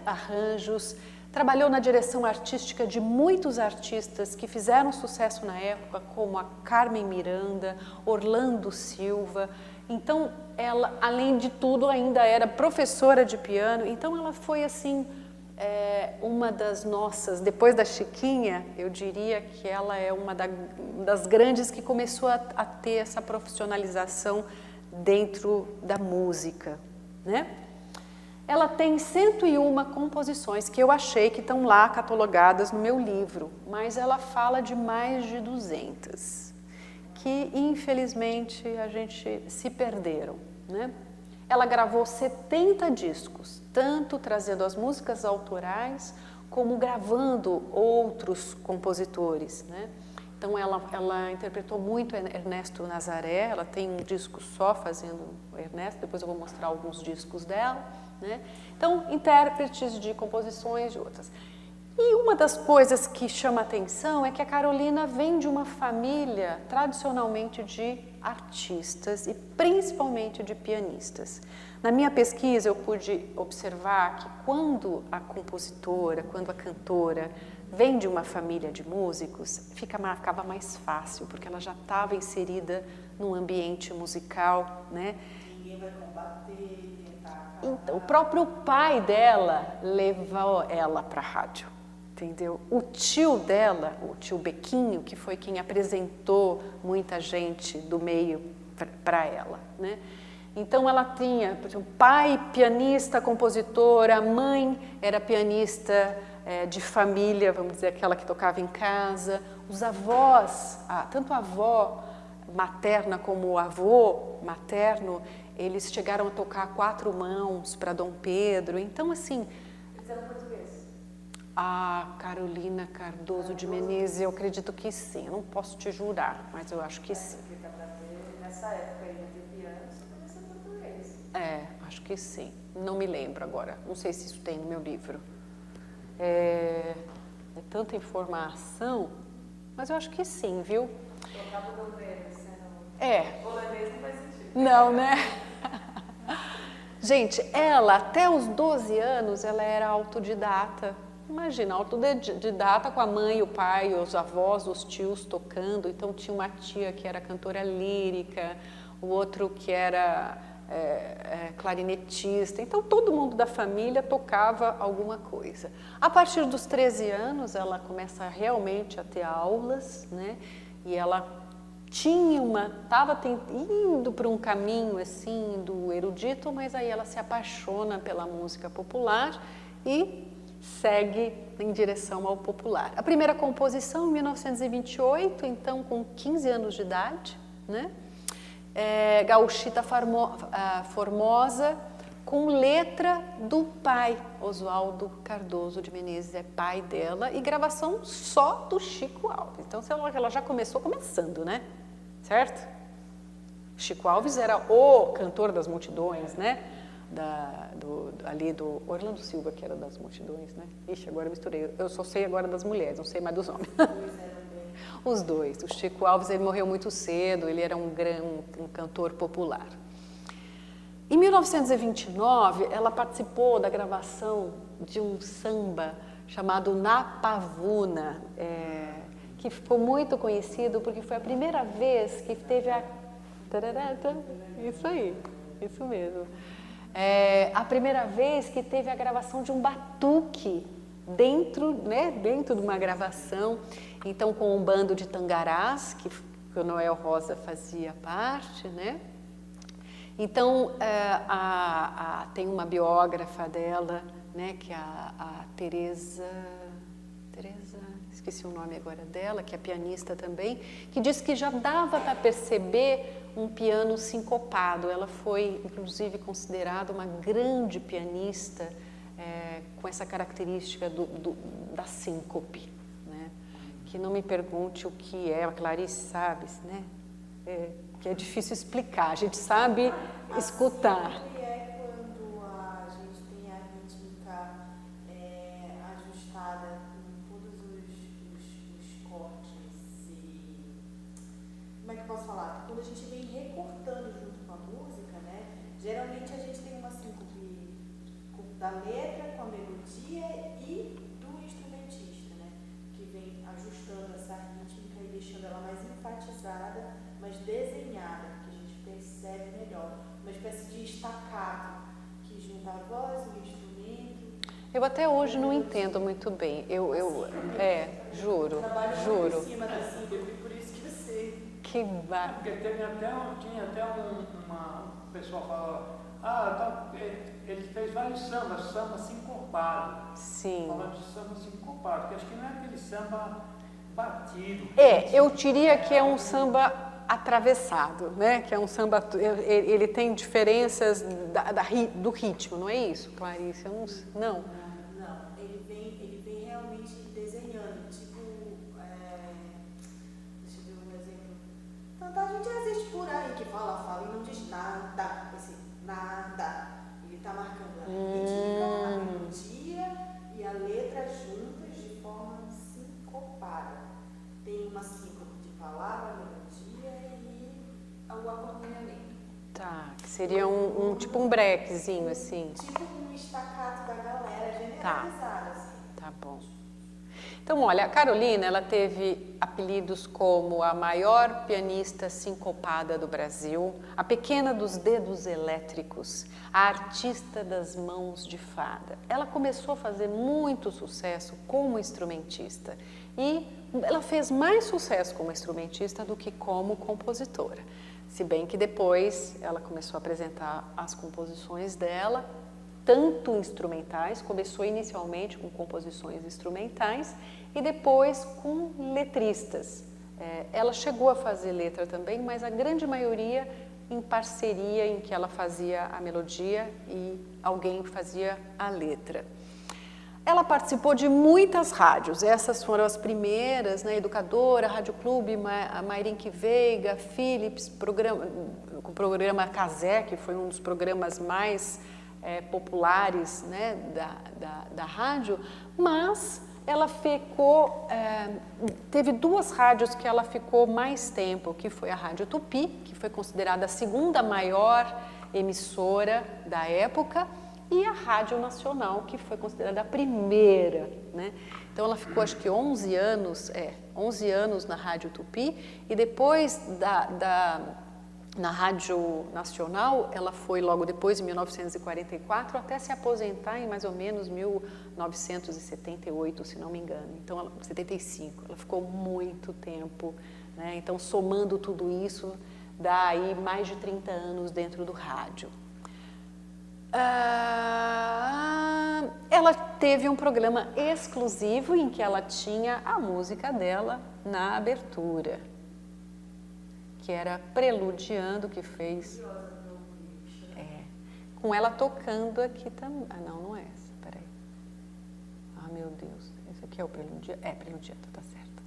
A: arranjos, trabalhou na direção artística de muitos artistas que fizeram sucesso na época, como a Carmen Miranda, Orlando Silva. Então, ela, além de tudo, ainda era professora de piano. Então, ela foi, assim, uma das nossas... Depois da Chiquinha, eu diria que ela é uma das grandes que começou a ter essa profissionalização dentro da música, né? Ela tem 101 composições que eu achei que estão lá catalogadas no meu livro, mas ela fala de mais de 200, que infelizmente a gente se perderam, né? Ela gravou 70 discos, tanto trazendo as músicas autorais, como gravando outros compositores, né? Então ela interpretou muito Ernesto Nazaré, ela tem um disco só fazendo Ernesto, depois eu vou mostrar alguns discos dela, né? Então, intérpretes de composições de outras. E uma das coisas que chama atenção é que a Carolina vem de uma família tradicionalmente de artistas e principalmente de pianistas. Na minha pesquisa eu pude observar que quando a compositora, quando a cantora vem de uma família de músicos, ficava mais fácil, porque ela já estava inserida num ambiente musical, né?
H: Ninguém vai combater.
A: Então, o próprio pai dela levou ela para a rádio, entendeu? O tio dela, o tio Bequinho, que foi quem apresentou muita gente do meio para ela, né? Então, ela tinha, por exemplo, pai pianista, compositora, a mãe era pianista de família, vamos dizer, aquela que tocava em casa, os avós, tanto a avó materna como o avô materno, eles chegaram a tocar a 4 mãos para Dom Pedro. Então, assim...
B: Eles eram portugueses?
A: A Carolina Cardoso de Menezes, eu acredito que sim. Eu não posso te jurar, mas eu acho que sim.
B: Porque dá para ver, nessa época aí, de piano, só podia ser português.
A: acho que sim. Não me lembro agora. Não sei se isso tem no meu livro. É tanta informação, mas eu acho que sim, viu?
B: Colocava o governo, sendo
A: É.
B: holandês não faz sentido.
A: Não, né? Gente, ela, até os 12 anos, ela era autodidata. Imagina, autodidata com a mãe, o pai, os avós, os tios tocando. Então, tinha uma tia que era cantora lírica, o outro que era clarinetista. Então, todo mundo da família tocava alguma coisa. A partir dos 13 anos, ela começa realmente a ter aulas, né? E ela estava indo para um caminho assim do erudito, mas aí ela se apaixona pela música popular e segue em direção ao popular. A primeira composição em 1928, então com 15 anos de idade, né? Gauchita Formosa, com letra do pai, Oswaldo Cardoso de Menezes, é pai dela, e gravação só do Chico Alves. Então, ela já começando, né? Certo? Chico Alves era o cantor das multidões, né? Ali do Orlando Silva, que era das multidões, né? Ixi, agora eu misturei. Eu só sei agora das mulheres, não sei mais dos homens. Os dois. O Chico Alves, ele morreu muito cedo, ele era um cantor popular. Em 1929, ela participou da gravação de um samba chamado Na Pavuna, que ficou muito conhecido porque foi a primeira vez que teve isso aí, isso mesmo. A primeira vez que teve a gravação de um batuque dentro de uma gravação, então com um bando de tangarás, que o Noel Rosa fazia parte, né? Então, tem uma biógrafa dela, né, que é a Teresa, esqueci o nome agora dela, que é pianista também, que diz que já dava para perceber um piano sincopado. Ela foi, inclusive, considerada uma grande pianista com essa característica da síncope, né? Que não me pergunte o que é, a Clarice sabe, né? Que é difícil explicar, a gente sabe escutar.
H: Sempre é quando a gente tem a rítmica ajustada em todos os cortes e... Como é que eu posso falar? Quando a gente vem recortando junto com a música, né? Geralmente a gente tem uma síncope da letra com a melodia e do instrumentista, né? Que vem ajustando essa rítmica e deixando ela mais enfatizada, mais desenhada, que a gente percebe melhor. Uma espécie de estacato que junta a voz e o instrumento.
A: Eu até hoje não entendo muito bem. Juro.
H: Trabalho em cima da síncope, por isso que eu sei.
A: Que bacana.
C: Porque tinha até o pessoal falava, ele fez vários samba sincopado.
A: Sim.
C: Falando de samba sincopado, porque acho que não é aquele samba batido.
A: Eu diria que é um samba atravessado, né? Que é um samba, ele tem diferenças do ritmo, não é isso, Clarice? Não.
H: Não, ele vem realmente desenhando, tipo, deixa eu ver um exemplo. Tanta gente existe por aí que fala e não diz nada, nada. Ele está marcando a rítmica, a melodia e a letra juntas de forma sincopada. Tem uma síncope de palavra, melodia e o acompanhamento.
A: Tá, que seria tipo um brequezinho, assim.
H: Tipo um estacato da galera, generalizado, assim.
A: Tá bom. Então, olha, a Carolina, ela teve apelidos como a maior pianista sincopada do Brasil, a pequena dos dedos elétricos, a artista das mãos de fada. Ela começou a fazer muito sucesso como instrumentista e ela fez mais sucesso como instrumentista do que como compositora. Se bem que depois ela começou a apresentar as composições dela, tanto instrumentais, começou inicialmente com composições instrumentais e depois com letristas. Ela chegou a fazer letra também, mas a grande maioria em parceria, em que ela fazia a melodia e alguém fazia a letra. Ela participou de muitas rádios, essas foram as primeiras, né? Educadora, Rádio Clube, Mairinque Veiga, Philips, o programa Casé, que foi um dos programas mais populares, né? da rádio, mas ela ficou, teve duas rádios que ela ficou mais tempo, que foi a Rádio Tupi, que foi considerada a segunda maior emissora da época, e a Rádio Nacional, que foi considerada a primeira, né? Então ela ficou acho que 11 anos na Rádio Tupi, e depois na Rádio Nacional, ela foi logo depois, em 1944, até se aposentar em mais ou menos 1978, se não me engano. Então, 75, ela ficou muito tempo, né? Então, somando tudo isso, dá aí mais de 30 anos dentro do rádio. Ela teve um programa exclusivo em que ela tinha a música dela na abertura, que era Preludiando, que fez... com ela tocando aqui também. Ah, não, não é essa, peraí. Ah, meu Deus, esse aqui é o Preludiando. É, Preludiando, tá certo.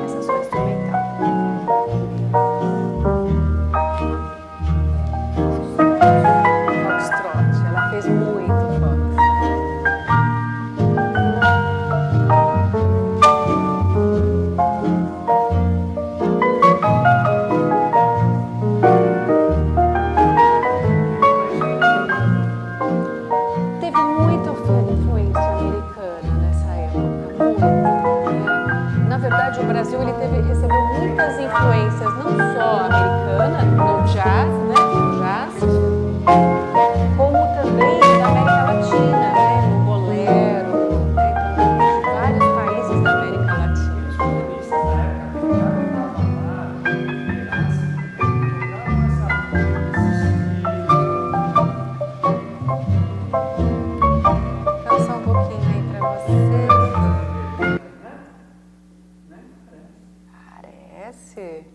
A: Essa é só instrumental. Foxtrot, ela fez muito fox. Teve muita influência americana nessa época, muita, né? Na verdade, o Brasil ele recebeu muitas influências, não só americana, no jazz, né? No jazz, como também da América Latina, né? No bolero, né? Então, de vários países da América Latina.
C: Os comunistas da época ficaram na balada,
A: Cantar um pouquinho aí pra vocês. Parece.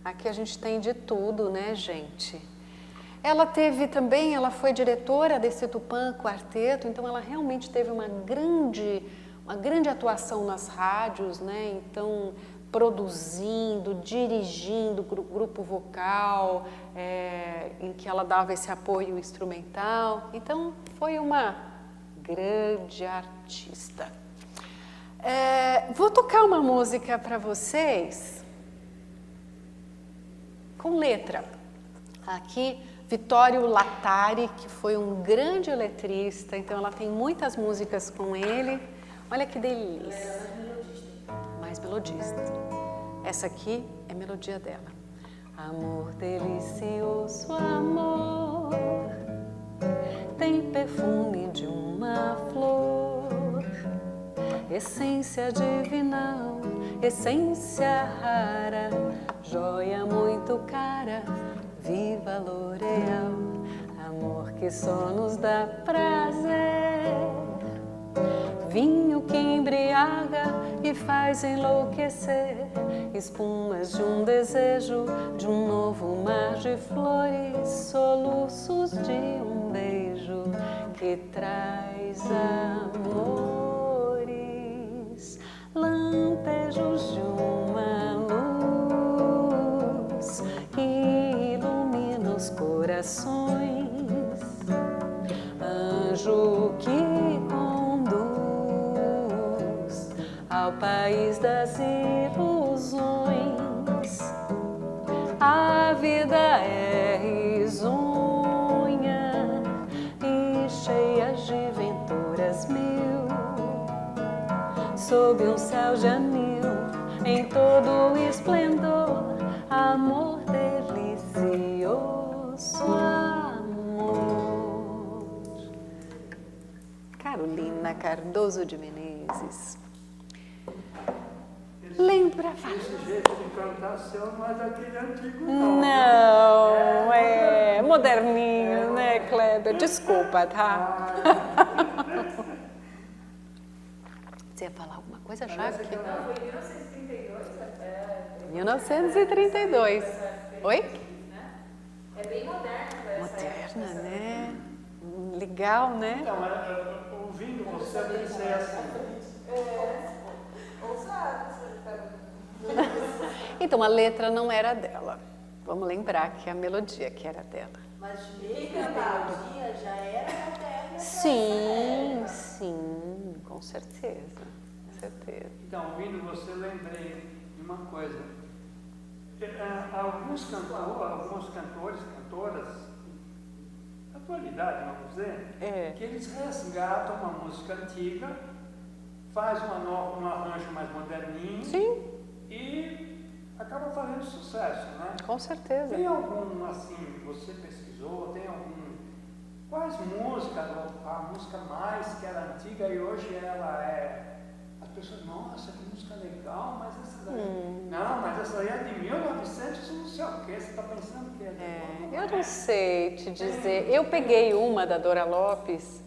A: Aqui a gente tem de tudo, né, gente? Ela teve também, ela foi diretora desse Tupã Quarteto, então ela realmente teve uma grande atuação nas rádios, né? Então, produzindo, dirigindo grupo vocal, em que ela dava esse apoio instrumental. Então, foi uma grande artista. Vou tocar uma música para vocês com letra. Aqui, Vittorio Latari, que foi um grande letrista, então ela tem muitas músicas com ele. Olha que delícia. Mais melodista. Essa aqui é a melodia dela. Amor delicioso, amor, tem perfume de uma flor, essência divinal, essência rara, joia muito cara, viva L'Oréal. Amor que só nos dá prazer, vinho que embriaga e faz enlouquecer, espumas de um desejo, de um novo mar de flores, soluços de um beijo que traz amores, lampejos de uma luz que ilumina os corações, anjo que ao país das ilusões. A vida é risonha e cheia de venturas mil, sob um céu de anil, em todo o esplendor, amor delicioso, amor. Carolina Cardoso de Menezes. Lembra?
C: Esse jeito de cantar seu não é daquele antigo, não.
A: Não, é moderninho, né, Kleber? Desculpa, tá? Você ia falar alguma coisa já?
B: Não, foi em 1932 até.
A: 1932. Oi?
B: É
A: moderna, né? Legal, né?
C: Então, ouvindo você, eu pensei assim.
B: Ousado,
A: Então, a letra não era dela. Vamos lembrar que a melodia que era dela.
H: Mas mesmo a melodia já era moderna.
A: Sim, sim, com certeza. Com certeza.
C: Então, ouvindo você, lembrei de uma coisa. Alguns cantores, cantoras, da atualidade, vamos dizer, que eles resgatam uma música antiga, faz um arranjo mais moderninho.
A: Sim.
C: E acaba fazendo sucesso, né?
A: Com certeza.
C: Tem algum, assim, você pesquisou, tem algum... Quais músicas, a música mais que era antiga e hoje ela é... As pessoas, nossa, que música legal, mas essa daí... Não, mas essa daí é de 1900 não sei o quê, você está pensando que é...
A: Eu não sei te dizer. Eu peguei uma da Dora Lopes,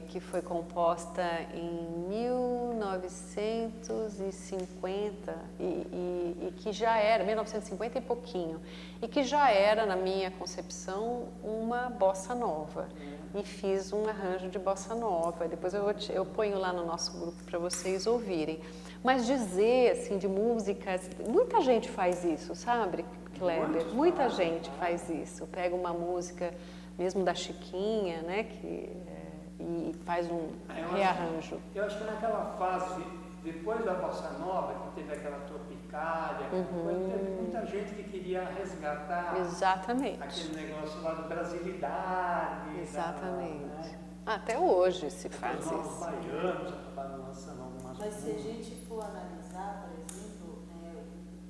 A: que foi composta em 1950 e que já era, 1950 e pouquinho, e que já era, na minha concepção, uma bossa nova. E fiz um arranjo de bossa nova. Depois eu ponho lá no nosso grupo para vocês ouvirem. Mas dizer, assim, de músicas, muita gente faz isso, sabe, Kleber? Muita gente faz isso. Pega uma música, mesmo da Chiquinha, né, e faz um rearranjo.
C: Eu acho que naquela fase, depois da bossa nova, que teve aquela tropicália, teve muita gente que queria resgatar
A: Exatamente.
C: aquele negócio lá do brasilidade.
A: Exatamente.
C: Né?
A: Até hoje se faz
C: Os novos
A: isso.
C: baianos acabaram lançando algumas
H: Mas se a
C: músicas.
H: gente for analisar, por exemplo,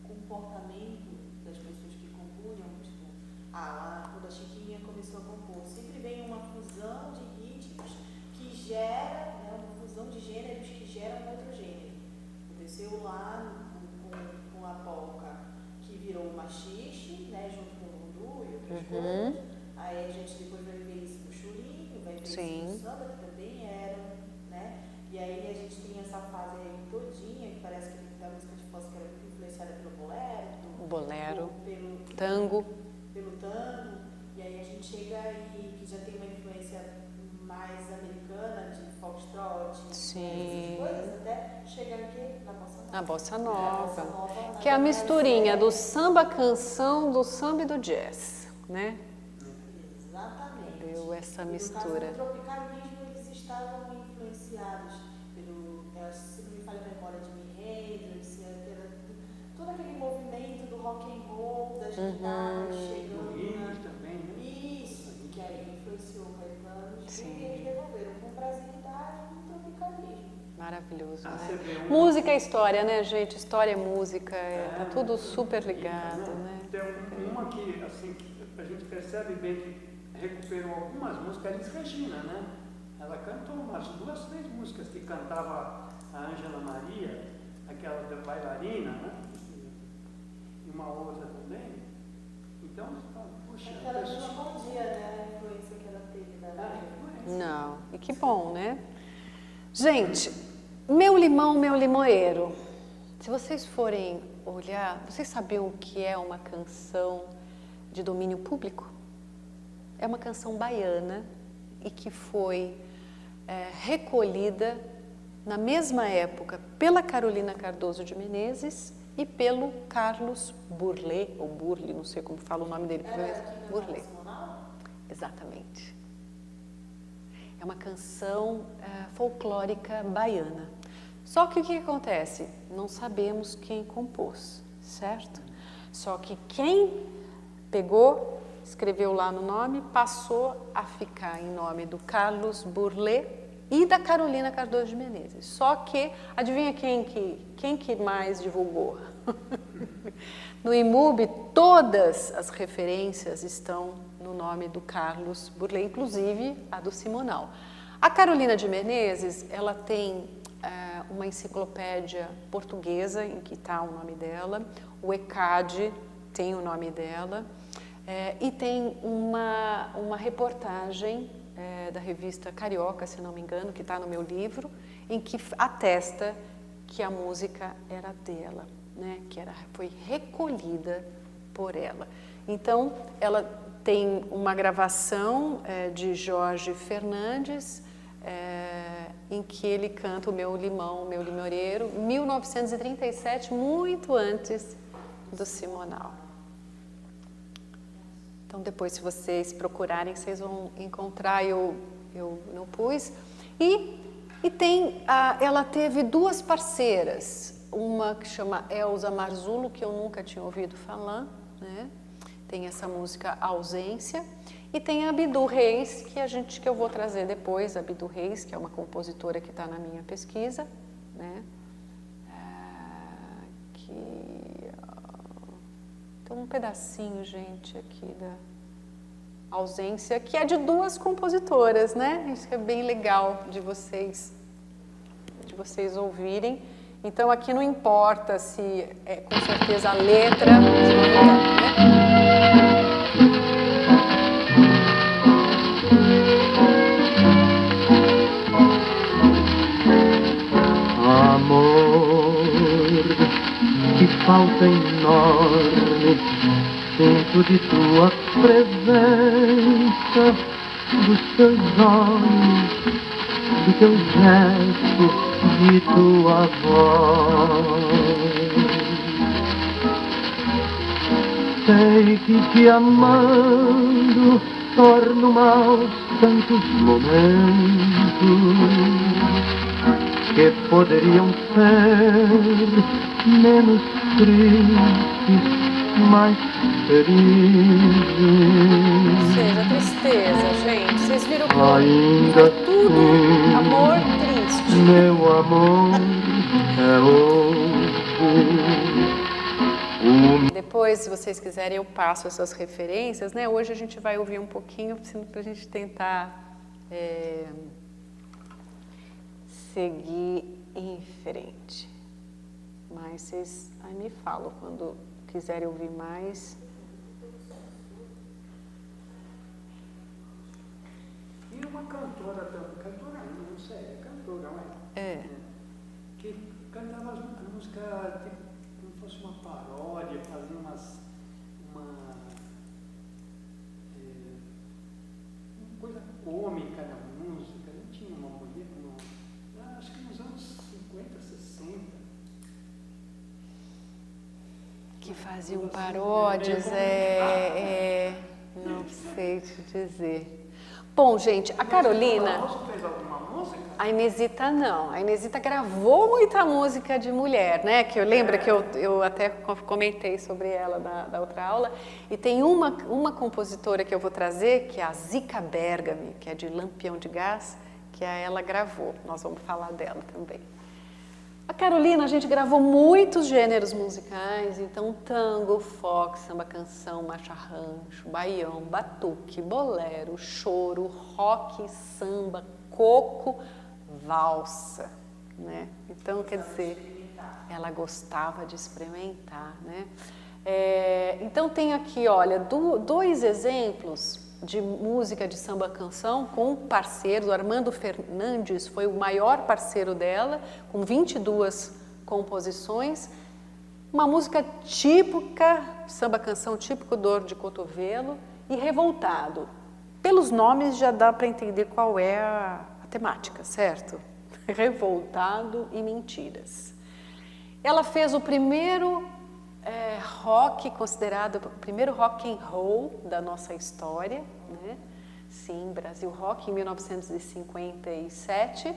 H: o comportamento das pessoas que compunham, tipo, quando a Chiquinha começou a compor, sempre vem uma fusão de ritmos que gera, né, uma fusão de gêneros que gera um outro gênero. Aconteceu lá com a polca, que virou o machixe, né, junto com o lundu e outras coisas. Aí a gente depois vai ver isso no chorinho, vai ver isso no samba, que também eram, né? E aí a gente tem essa fase aí todinha, que parece que a música de Foz que era muito influenciada pelo bolero, pelo tango, e aí a gente chega aí que já tem uma influência mais americana de foxtrot, essas coisas, até chegar aqui na bossa nova.
A: A bossa nova, que é a misturinha do samba canção, do samba e do jazz, né?
H: Exatamente.
A: Deu essa
H: E
A: mistura.
H: no caso do tropicalismo, eles estavam influenciados pelo, se não me falha a memória, de Jimi Hendrix, todo aquele movimento do rock and roll, das guitarras chegando
C: também, né?
H: Isso, que aí influenciou o Caetano, e eles devolveram com brasilidade e tropicalismo.
A: Maravilhoso, né?
C: Você vê
A: Música é história, né, gente? História é música, tá tudo super ligado, né?
C: Tem uma que, assim, que a gente percebe bem que recuperou algumas músicas, Elis Regina, né? Ela cantou umas 2, 3 músicas que cantava a Ângela Maria, aquela da bailarina, né? E uma outra também. Então, puxa...
H: Ela não escondia, né, a influência que ela teve da
A: Não, e que bom, né? Gente, Meu Limão, Meu Limoeiro. Se vocês forem olhar, vocês sabiam o que é uma canção de domínio público? É uma canção baiana e que foi recolhida na mesma época pela Carolina Cardoso de Menezes e pelo Carlos Burle, ou Burle, não sei como fala o nome dele. Burle. Exatamente. É uma canção folclórica baiana. Só que o que acontece? Não sabemos quem compôs, certo? Só que quem pegou, escreveu lá no nome, passou a ficar em nome do Carlos Burle e da Carolina Cardoso de Menezes. Só que, adivinha quem que mais divulgou? No IMUB, todas as referências estão no nome do Carlos Burle, inclusive a do Simonal. A Carolina de Menezes, ela tem uma enciclopédia portuguesa em que está o nome dela, o ECAD tem o nome dela, e tem uma reportagem da revista Carioca, se não me engano, que está no meu livro, em que atesta que a música era dela, né? Que foi recolhida por ela. Então, ela tem uma gravação de Jorge Fernandes, em que ele canta o Meu Limão, Meu Limoeiro, 1937, muito antes do Simonal. Então, depois, se vocês procurarem, vocês vão encontrar, eu não pus. E ela teve duas parceiras, uma que chama Elza Marzullo, que eu nunca tinha ouvido falar, né? Tem essa música Ausência, e tem a Bidu Reis, que eu vou trazer depois, a Bidu Reis, que é uma compositora que está na minha pesquisa, né? Então, um pedacinho, gente, aqui da Ausência, que é de duas compositoras, né? Isso que é bem legal de vocês ouvirem. Então, aqui não importa se é com certeza a letra,
E: Amor, que falta enorme sinto de tua presença, dos teus olhos, do teu gesto, de tua voz. Sei que te amando torno maus tantos momentos que poderiam ser menos tristes, mais felizes.
A: Ou seja, tristeza, gente. Vocês viram que
E: ainda
A: foi tudo amor triste.
E: Meu amor é hoje.
A: Depois, se vocês quiserem, eu passo essas referências, né? Hoje a gente vai ouvir um pouquinho para a gente tentar seguir em frente. Mas vocês aí me falam quando quiserem ouvir mais.
C: E uma cantora também, não sei, cantora, não é? Que cantava a música tipo, como se fosse uma paródia, fazia uma coisa cômica na música, não tinha uma mulher, acho que nos anos 50, 60.
A: Que faziam paródias, não sei te dizer. Bom, gente, a Carolina...
C: Você fez alguma música?
A: A Inesita não. A Inesita gravou muita música de mulher, né? Que eu lembro que eu até comentei sobre ela da outra aula. E tem uma compositora que eu vou trazer, que é a Zica Bergami, que é de Lampião de Gás, que ela gravou. Nós vamos falar dela também. A Carolina, a gente gravou muitos gêneros musicais, então tango, fox, samba canção, marcha rancho, baião, batuque, bolero, choro, rock, samba, coco, valsa, né? Então, quer dizer, ela gostava de experimentar, né? Então tem aqui, olha, dois exemplos de música de samba canção com parceiros. O Armando Fernandes foi o maior parceiro dela, com 22 composições. Uma música típica, samba canção típico, Dor de Cotovelo e Revoltado. Pelos nomes já dá para entender qual é a temática, certo? Revoltado e Mentiras. Ela fez o primeiro rock, considerado o primeiro rock and roll da nossa história, né? Sim, Brasil Rock, em 1957.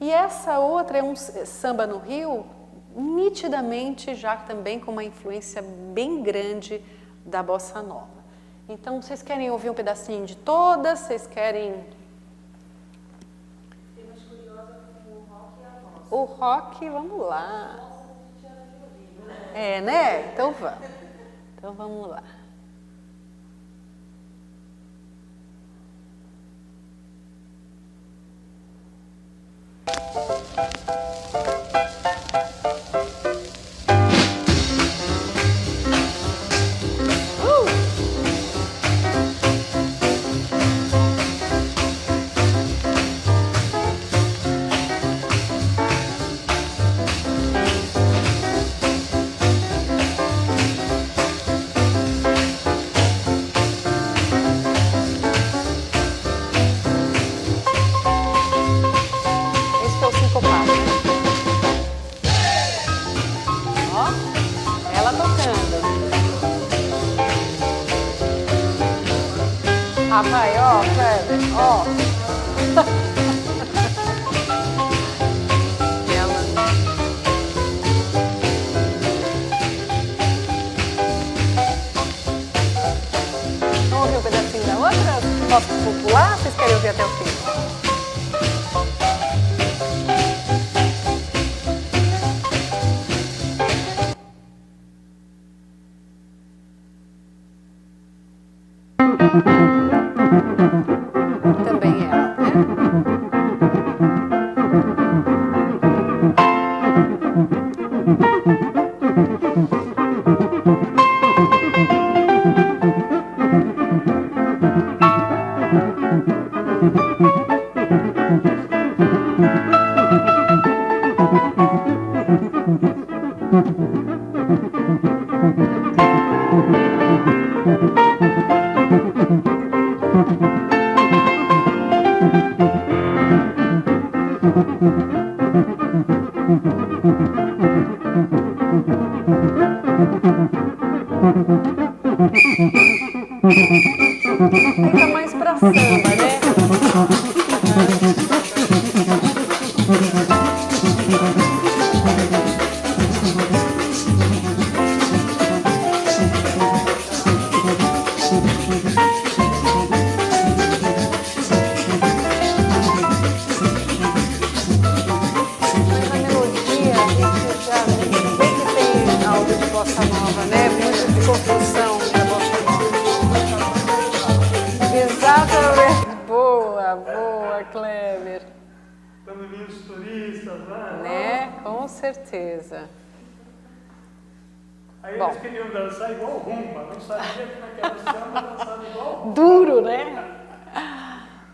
A: E essa outra é um samba no Rio, nitidamente já também com uma influência bem grande da bossa nova. Então, vocês querem ouvir um pedacinho de todas? Vocês querem...
H: Fiquei mais curiosa com o rock e a voz.
A: O rock, vamos lá. Né? Então vamos. Então vamos lá. Ah, vai, ó, Kleber, ó. Vamos ouvir um pedacinho da outra? Posso pular? Vocês querem ouvir até o fim? Também ela, né? Fica mais pra samba, né? Mas a melodia, a gente já vê que tem algo de bossa nova, né? Muito de construção da bossa nova. Exatamente. Boa, boa, Kleber.
C: Quando vinham os turistas,
A: Né? Com certeza.
C: Aí
A: Bom.
C: eles queriam dançar igual rumba, não sabiam como é que era o samba, dançavam igual rumba.
A: Duro, né?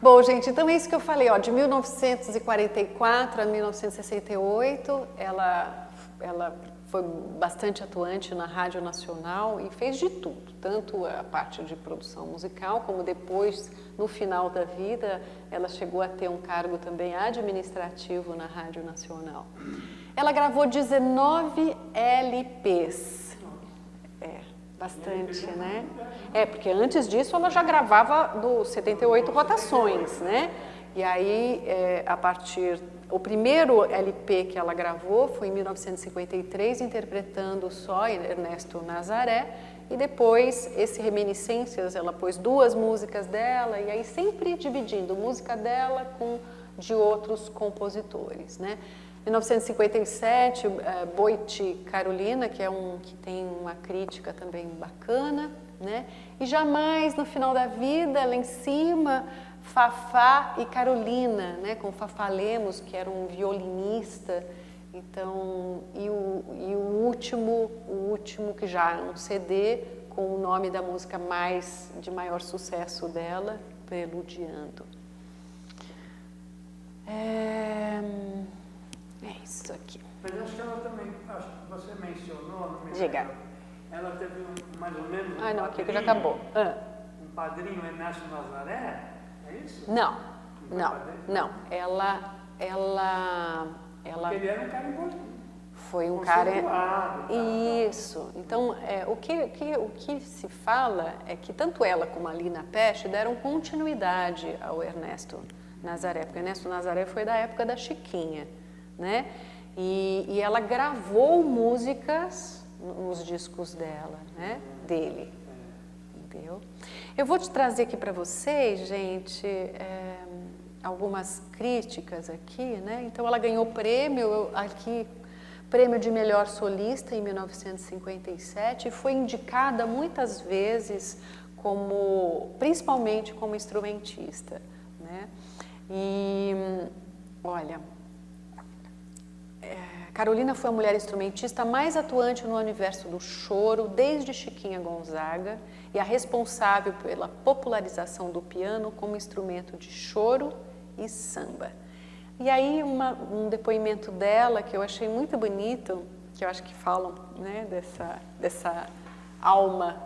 A: Bom, gente, então é isso que eu falei, ó, de 1944 a 1968, ela foi bastante atuante na Rádio Nacional e fez de tudo, tanto a parte de produção musical, como depois, no final da vida, ela chegou a ter um cargo também administrativo na Rádio Nacional. Ela gravou 19 LPs. Bastante, né? Porque antes disso ela já gravava do 78 rotações, né? E aí, o primeiro LP que ela gravou foi em 1953, interpretando só Ernesto Nazaré, e depois esse Reminiscências, ela pôs 2 músicas dela, e aí sempre dividindo música dela com de outros compositores, né? Em 1957, Boite Carolina, que tem uma crítica também bacana, né? E jamais no final da vida, lá em cima, Fafá e Carolina, né? Com Fafá Lemos, que era um violinista. Então, e o último que já é um CD com o nome da música de maior sucesso dela, Preludiando. É isso aqui.
C: Mas acho que ela também, acho que você mencionou, não me
A: Diga.
C: lembro, ela teve mais ou menos um
A: Não, aqui que já
C: padrinho,
A: acabou.
C: um padrinho Ernesto Nazaré, é isso?
A: Não.
C: Não foi padrinho?
A: Ela
C: Porque ele era um cara importante.
A: foi um cara...
C: Conceituado, tá?
A: Isso. Então, o que se fala é que tanto ela como a Lina Peste deram continuidade ao Ernesto Nazaré, porque Ernesto Nazaré foi da época da Chiquinha, né? E ela gravou músicas nos discos dela, né? Dele. Entendeu? Eu vou te trazer aqui para vocês, gente, algumas críticas aqui, né? Então, ela ganhou prêmio de melhor solista em 1957 e foi indicada muitas vezes principalmente como instrumentista, né? E, olha, Carolina foi a mulher instrumentista mais atuante no universo do choro desde Chiquinha Gonzaga e a responsável pela popularização do piano como instrumento de choro e samba. E aí um depoimento dela que eu achei muito bonito, que eu acho que falam, né, dessa alma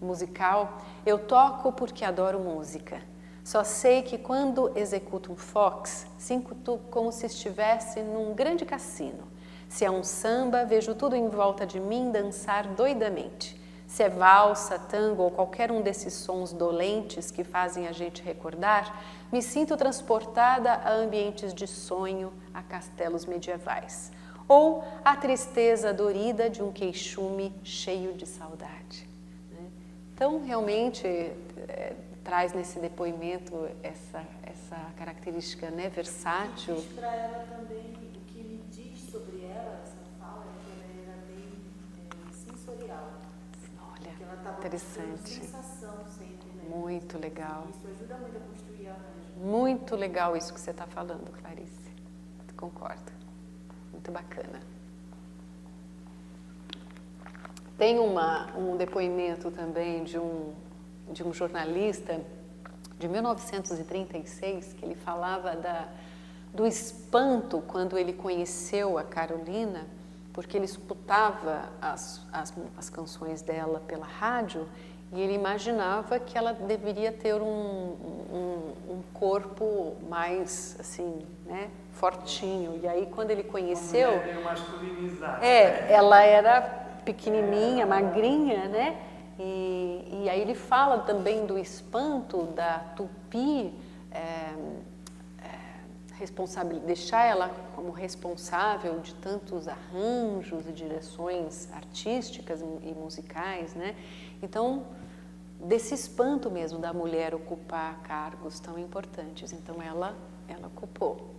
A: musical. Eu toco porque adoro música. Só sei que quando executo um fox, sinto como se estivesse num grande cassino. Se é um samba, vejo tudo em volta de mim dançar doidamente. se é valsa, tango ou qualquer um desses sons dolentes que fazem a gente recordar, me sinto transportada a ambientes de sonho, a castelos medievais, ou a tristeza dorida de um queixume cheio de saudade. Né? Então, realmente, traz nesse depoimento essa característica, né, versátil.
H: Diz para ela também, o que me diz sobre ela, essa fala, é que ela era bem sensorial.
A: Olha,
H: que ela estava
A: interessante.
H: sensação sempre, né?
A: Muito legal.
H: Isso ajuda muito a construir arranjo.
A: Muito legal isso que você está falando, Clarice. Concordo. Muito bacana. Tem um depoimento também de um jornalista de 1936, que ele falava do espanto quando ele conheceu a Carolina, porque ele escutava as canções dela pela rádio e ele imaginava que ela deveria ter um corpo mais, assim, né, fortinho. E aí, quando ele conheceu...
C: Uma mulher masculinizada.
A: Ela era pequenininha, magrinha, né? E aí ele fala também do espanto da Tupi, deixar ela como responsável de tantos arranjos e direções artísticas e musicais, né? Então, desse espanto mesmo da mulher ocupar cargos tão importantes. Então, ela ocupou.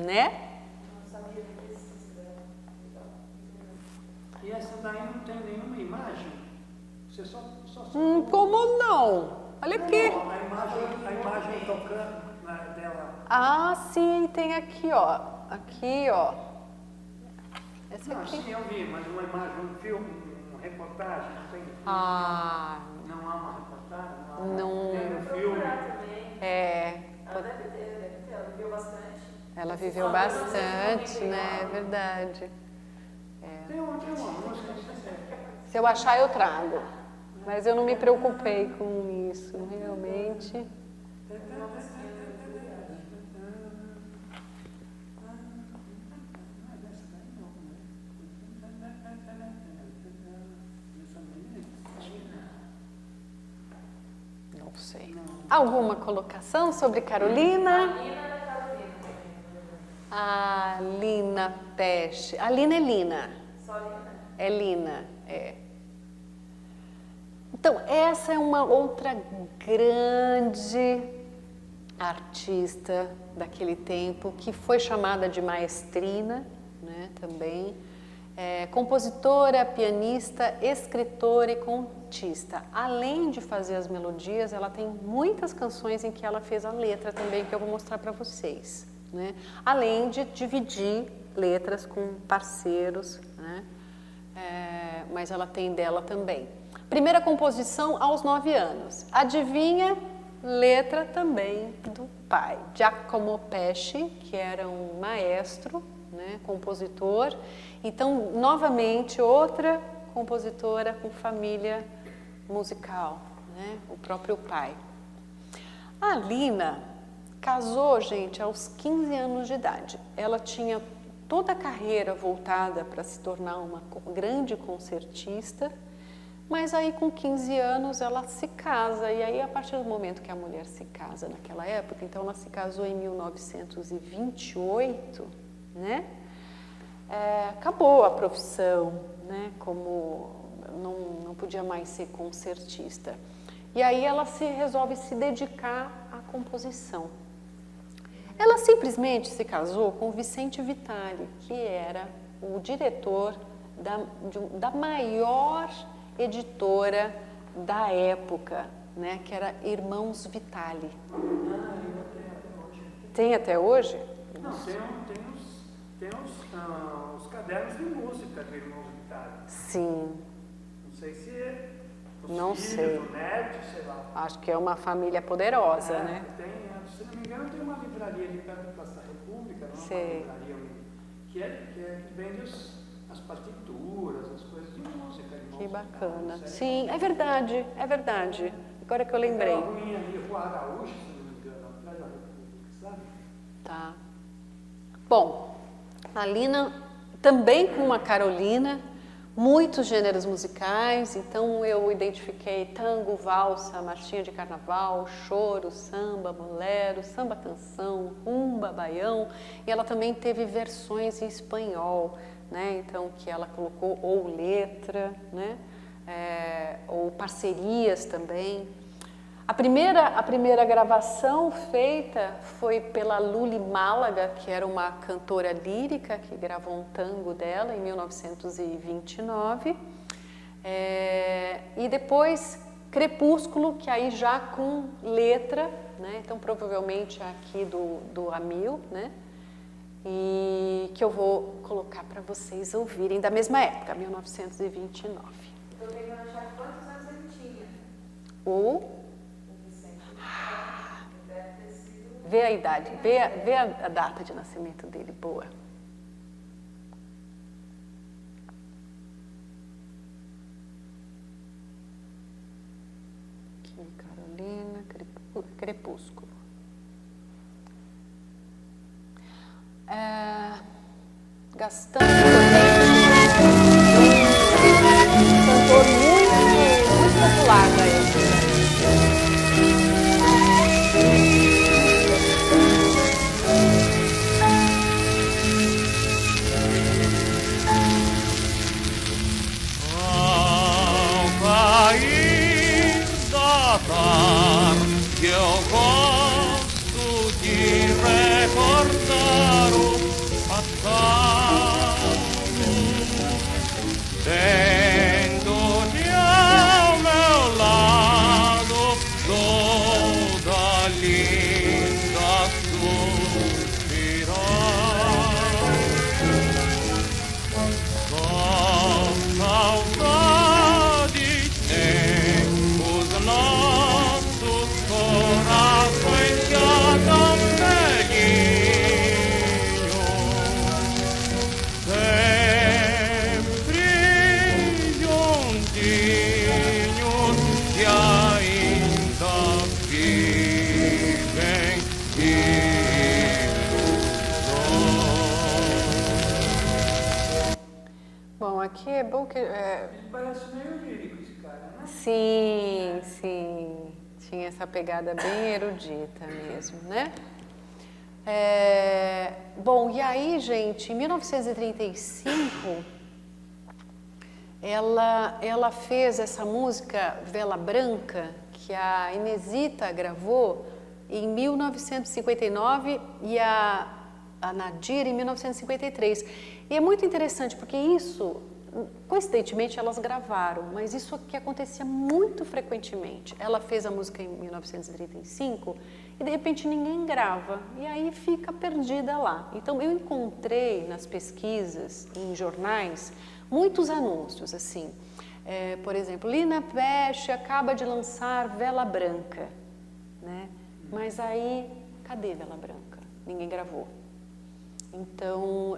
A: Né?
C: E essa daí não tem nenhuma imagem? Você só
A: Como não? Olha aqui.
C: Não, a imagem tocando dela.
A: Ah, sim, tem aqui, ó. Aqui, ó. Essa
C: Não,
A: aqui.
C: sim, eu vi, mas uma imagem, um filme, uma reportagem, não tem.
A: Ah,
C: Não há uma reportagem?
A: não.
C: Nem um filme.
B: Ela deve ter, ela viveu bastante.
A: Ela viveu bastante, né? É verdade.
C: Tem uma música, não sei se
A: Se eu achar, eu trago. Mas eu não me preocupei com isso, realmente. Não sei. Alguma colocação sobre Carolina? A Lina Peste. A Lina é Lina.
B: Só Lina?
A: É Lina, é. Então, essa é uma outra grande artista daquele tempo, que foi chamada de maestrina, né, também. Compositora, pianista, escritora e contista. Além de fazer as melodias, ela tem muitas canções em que ela fez a letra também, que eu vou mostrar para vocês. Né? Além de dividir letras com parceiros, né? Mas ela tem dela também. Primeira composição aos 9 anos. Adivinha? Letra também do pai, Giacomo Pesce, que era um maestro, né, compositor. Então, novamente, outra compositora com família musical, né, o próprio pai. A Lina casou, gente, aos 15 anos de idade. Ela tinha toda a carreira voltada para se tornar uma grande concertista, mas aí com 15 anos ela se casa, e aí a partir do momento que a mulher se casa naquela época, então ela se casou em 1928, né? Acabou a profissão, né? Como não podia mais ser concertista. E aí ela resolve se dedicar à composição. Ela simplesmente se casou com o Vicente Vitali, que era o diretor da maior editora da época, né, que era Irmãos Vitali. Tem até hoje?
C: Não, tem os cadernos de música de Irmãos Vitali.
A: Sim.
C: Não sei se é os
A: Não
C: filhos,
A: sei.
C: o neto, sei lá.
A: Acho que é uma família poderosa, né?
C: Se não me engano, tem uma livraria ali perto da Praça da República, não?
A: Sei.
C: Uma livraria que vende as partituras, as coisas de música.
A: Que bacana. Sim, é verdade, é verdade. Agora que eu lembrei.
C: Aquela ruinha ali, Rua Araújo, se não me engano, atrás da República, sabe?
A: Tá. Bom, a Lina, também com uma Carolina, muitos gêneros musicais, então eu identifiquei tango, valsa, marchinha de carnaval, choro, samba, bolero, samba canção, rumba, baião, e ela também teve versões em espanhol, né? Então que ela colocou ou letra, né? Ou parcerias também. A primeira gravação feita foi pela Luli Málaga, que era uma cantora lírica que gravou um tango dela em 1929. E depois Crepúsculo, que aí já com letra, né? Então provavelmente aqui do Amil, né? E que eu vou colocar para vocês ouvirem da mesma época, 1929.
B: Estou tentando achar quantos anos ele tinha.
A: Vê a idade, vê a data de nascimento dele, boa. Aqui, Carolina, Crepúsculo. Gastão um cantor muito popular da época.
I: Que eu gosto de recordar o passado, tendo-te ao meu lado toda linda suspirar. Com saudade tem os nossos corações já tão velhinhos, sempre juntinhos que ainda vivem ilusões.
A: Bom, aqui é bom que...
C: Parece meio lírico esse cara, né?
A: Sim, sim. Tinha essa pegada bem erudita mesmo, né? Bom, e aí, gente, em 1935, ela fez essa música Vela Branca, que a Inesita gravou em 1959 e a Nadir em 1953. E é muito interessante, porque isso, coincidentemente, elas gravaram, mas isso que acontecia muito frequentemente. Ela fez a música em 1935 e, de repente, ninguém grava, e aí fica perdida lá. Então, eu encontrei nas pesquisas, em jornais, muitos anúncios, assim. Por exemplo, Lina Pesce acaba de lançar Vela Branca, né? Mas aí, cadê Vela Branca? Ninguém gravou. Então,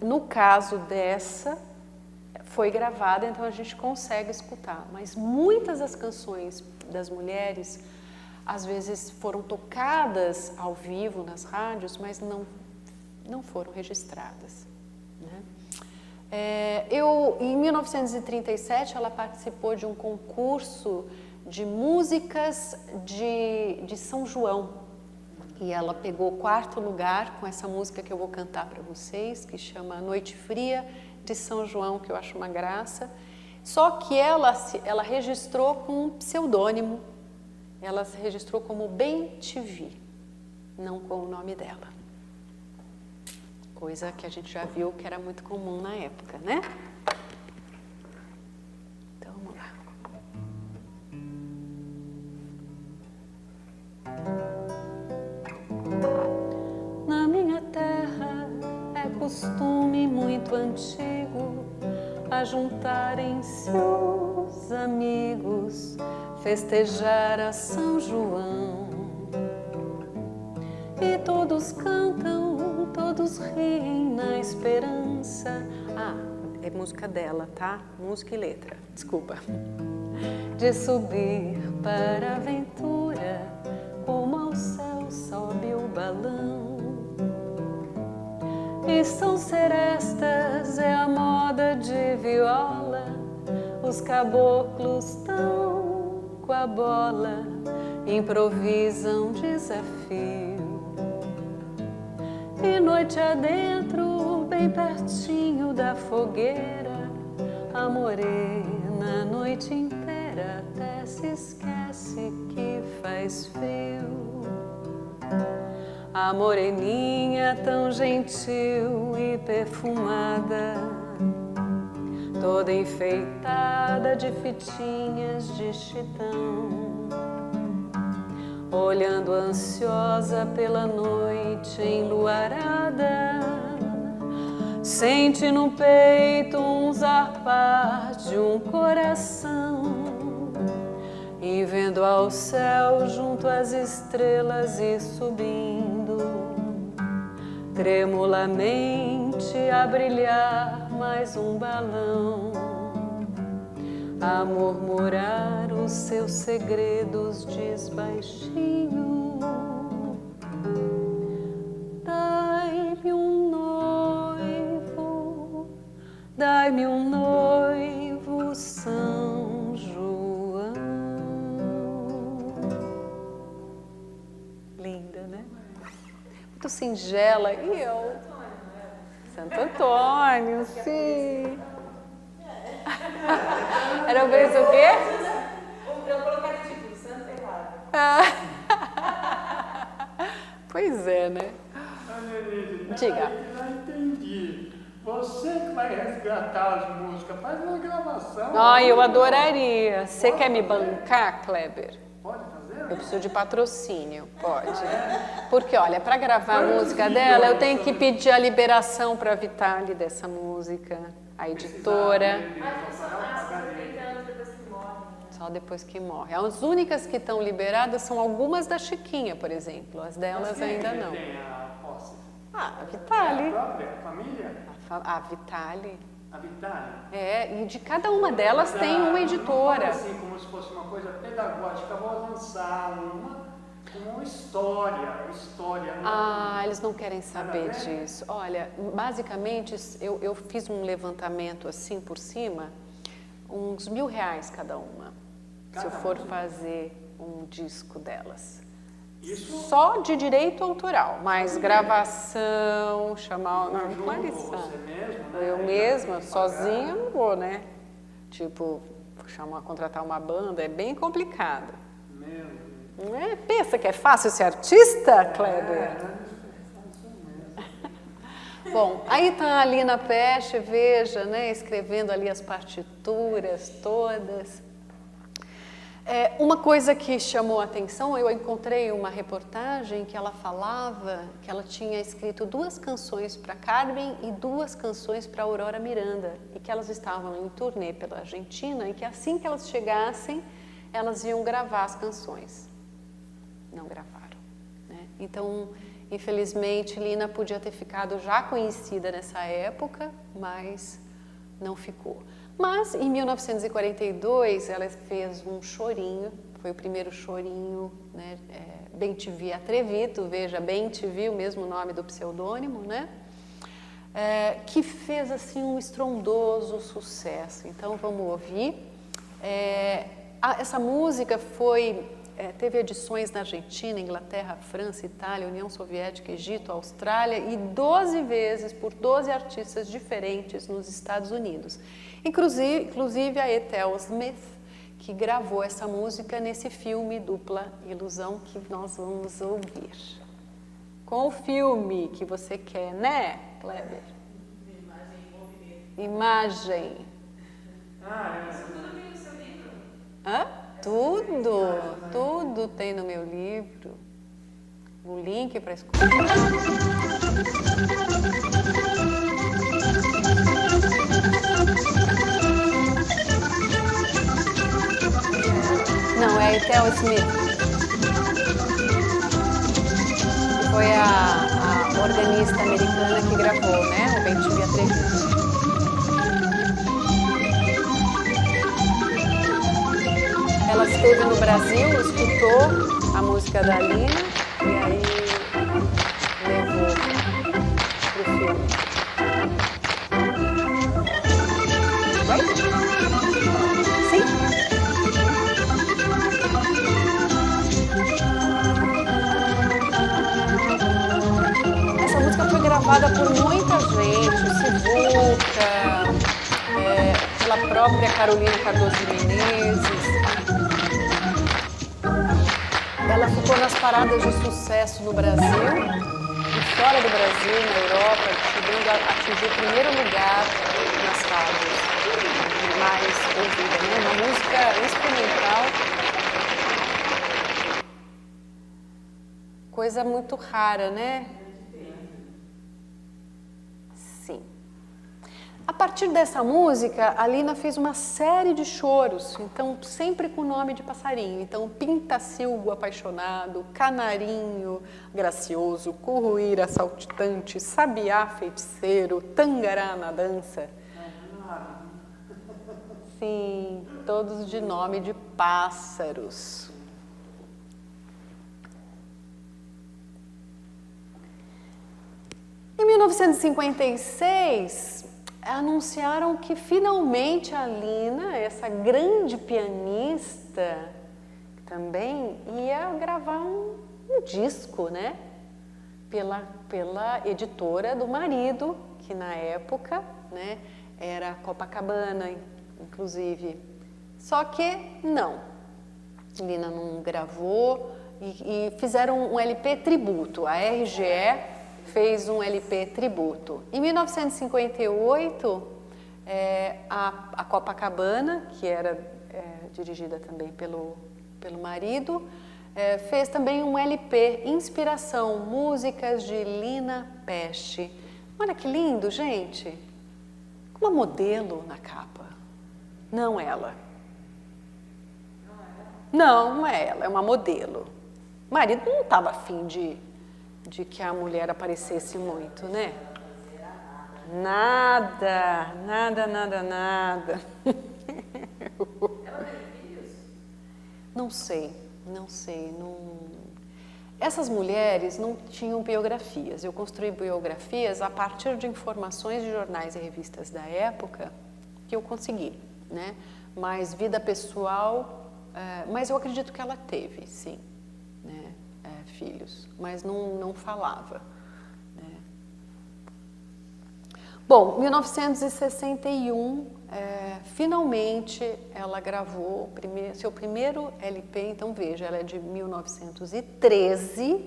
A: no caso dessa, foi gravada, então a gente consegue escutar. Mas muitas das canções das mulheres, às vezes foram tocadas ao vivo nas rádios, mas não foram registradas, né? Em 1937, ela participou de um concurso de músicas de São João. E ela pegou o 4º lugar com essa música que eu vou cantar para vocês, que chama Noite Fria de São João, que eu acho uma graça. Só que ela registrou com um pseudônimo, ela se registrou como Bem Te Vi, não com o nome dela. Coisa que a gente já viu que era muito comum na época, né? Então, vamos lá. Na minha terra é costume muito antigo ajuntarem-se os amigos, festejar a São João. E todos cantam, todos riem na esperança. É música dela, tá? Música e letra, desculpa. De subir para a aventura, como ao céu sobe o balão. E são serestas, é a moda de viola, Os caboclos tão com a bola, improvisam desafio. E noite adentro, bem pertinho da fogueira, a morena a noite inteira até se esquece que faz frio. A moreninha tão gentil e perfumada, toda enfeitada de fitinhas de chitão, olhando ansiosa pela noite enluarada, sente no peito um zarpar de um coração, e vendo ao céu junto às estrelas e subindo, tremulamente a brilhar mais um balão, a murmurar os seus segredos desbaixinho. Dai-me um noivo, dai-me um noivo, São João. Linda, né? Muito singela. E eu? Santo Antônio, sim. Era o beijo o quê?
H: Eu colocaria tipo Santo errado.
A: Pois é, né? Diga.
C: Já entendi. Você que vai resgatar as músicas, faz uma gravação.
A: Ai, eu adoraria. Você quer me bancar, Kleber?
C: Pode fazer?
A: Eu preciso de patrocínio, pode. Porque, olha, para gravar a música dela, eu tenho que pedir a liberação para a Vitale dessa música, a editora. Só depois que morre. As únicas que estão liberadas são algumas da Chiquinha, por exemplo. As delas ainda não.
C: Tem a posse?
A: Ah, a Vitale.
C: A própria família?
A: A Vitale.
C: A Vitale?
A: É, e de cada uma delas tem uma editora.
C: Não assim como se fosse uma coisa pedagógica. Vou lançar uma história.
A: Ah, eles não querem saber disso. Olha, basicamente, eu fiz um levantamento assim por cima, uns R$1.000 cada uma, se eu for fazer um disco delas.
C: Isso?
A: Só de direito autoral, mas gravação, chamar uma lição.
C: Você mesmo, né?
A: Eu mesma, sozinha, eu não vou, né? Tipo, contratar uma banda é bem complicado.
C: Mesmo.
A: Não é? Pensa que é fácil ser artista, Kleber? Bom, aí está a Lina Peste, veja, né, escrevendo ali as partituras todas. Uma coisa que chamou a atenção, eu encontrei uma reportagem que ela falava que ela tinha escrito 2 canções para Carmen e 2 canções para Aurora Miranda, e que elas estavam em turnê pela Argentina e que assim que elas chegassem, elas iam gravar as canções. Não gravaram, né? Então, infelizmente, Lina podia ter ficado já conhecida nessa época, mas não ficou. Mas, em 1942, ela fez um chorinho, foi o primeiro chorinho, né, Bem Te Vi Atrevido, veja, Bem Te Vi, o mesmo nome do pseudônimo, né, que fez, assim, um estrondoso sucesso. Então, vamos ouvir. Essa música teve edições na Argentina, Inglaterra, França, Itália, União Soviética, Egito, Austrália e 12 vezes por 12 artistas diferentes nos Estados Unidos. Inclusive a Ethel Smith, que gravou essa música nesse filme Dupla Ilusão que nós vamos ouvir. Com o filme que você quer, né, Kleber? Imagem.
B: Tudo tem no seu livro?
A: Hã? Tudo tem no meu livro. O link para escutar. Não, é a Ethel Smith. Foi a organista americana que gravou, né? O Bem Te Vi Atrevido. Ela esteve no Brasil, escutou a música da Lina e aí levou pro filme. Vai? gravada por muita gente, o Sivuca, pela própria Carolina Cardoso de Menezes. Ela ficou nas paradas de sucesso no Brasil e fora do Brasil, na Europa, chegando a atingir o primeiro lugar nas rádios mais ouvida, né? Uma música instrumental, coisa muito rara, né? Sim. A partir dessa música, a Lina fez uma série de choros, então sempre com o nome de passarinho. Então, Pintacilgo apaixonado, Canarinho gracioso, Curruíra saltitante, Sabiá feiticeiro, Tangará na dança. Sim, todos de nome de pássaros. Em 1956, anunciaram que finalmente a Lina, essa grande pianista, também ia gravar um disco, né? Pela editora do marido, que na época, né, era Copacabana, inclusive. Só que não, Lina não gravou e fizeram um LP tributo. A RGE fez um LP tributo. Em 1958, a Copacabana, que era dirigida também pelo marido, fez também um LP, Inspiração, Músicas de Lina Peste. Olha que lindo, gente! Uma modelo na capa. Não ela. Não é ela, é uma modelo. O marido não estava afim de que a mulher aparecesse muito, né? Nada, nada, nada, nada.
B: Ela tem filhos?
A: Não sei. Essas mulheres não tinham biografias. Eu construí biografias a partir de informações de jornais e revistas da época que eu consegui, né? Mas vida pessoal, mas eu acredito que ela teve, sim, né? Filhos, mas não falava, né? Bom, 1961, finalmente ela gravou seu primeiro LP. Então veja, ela é de 1913,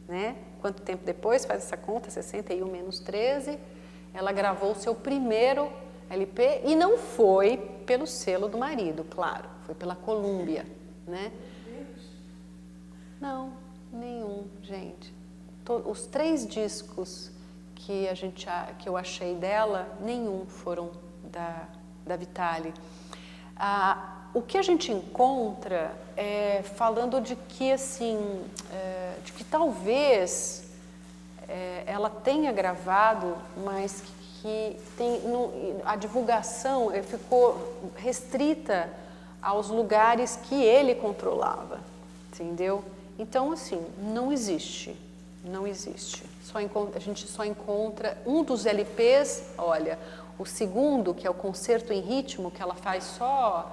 A: né? Quanto tempo depois? Faz essa conta, 61 menos 13. Ela gravou seu primeiro LP e não foi pelo selo do marido, claro, foi pela Columbia, né? Não, nenhum, gente. Os 3 discos que eu achei dela, nenhum foram da Vitale. O que a gente encontra falando de que, assim, de que talvez ela tenha gravado, mas que a divulgação ficou restrita aos lugares que ele controlava, entendeu? Então, assim, não existe. A gente só encontra um dos LPs, olha, o segundo, que é o Concerto em Ritmo, que ela faz só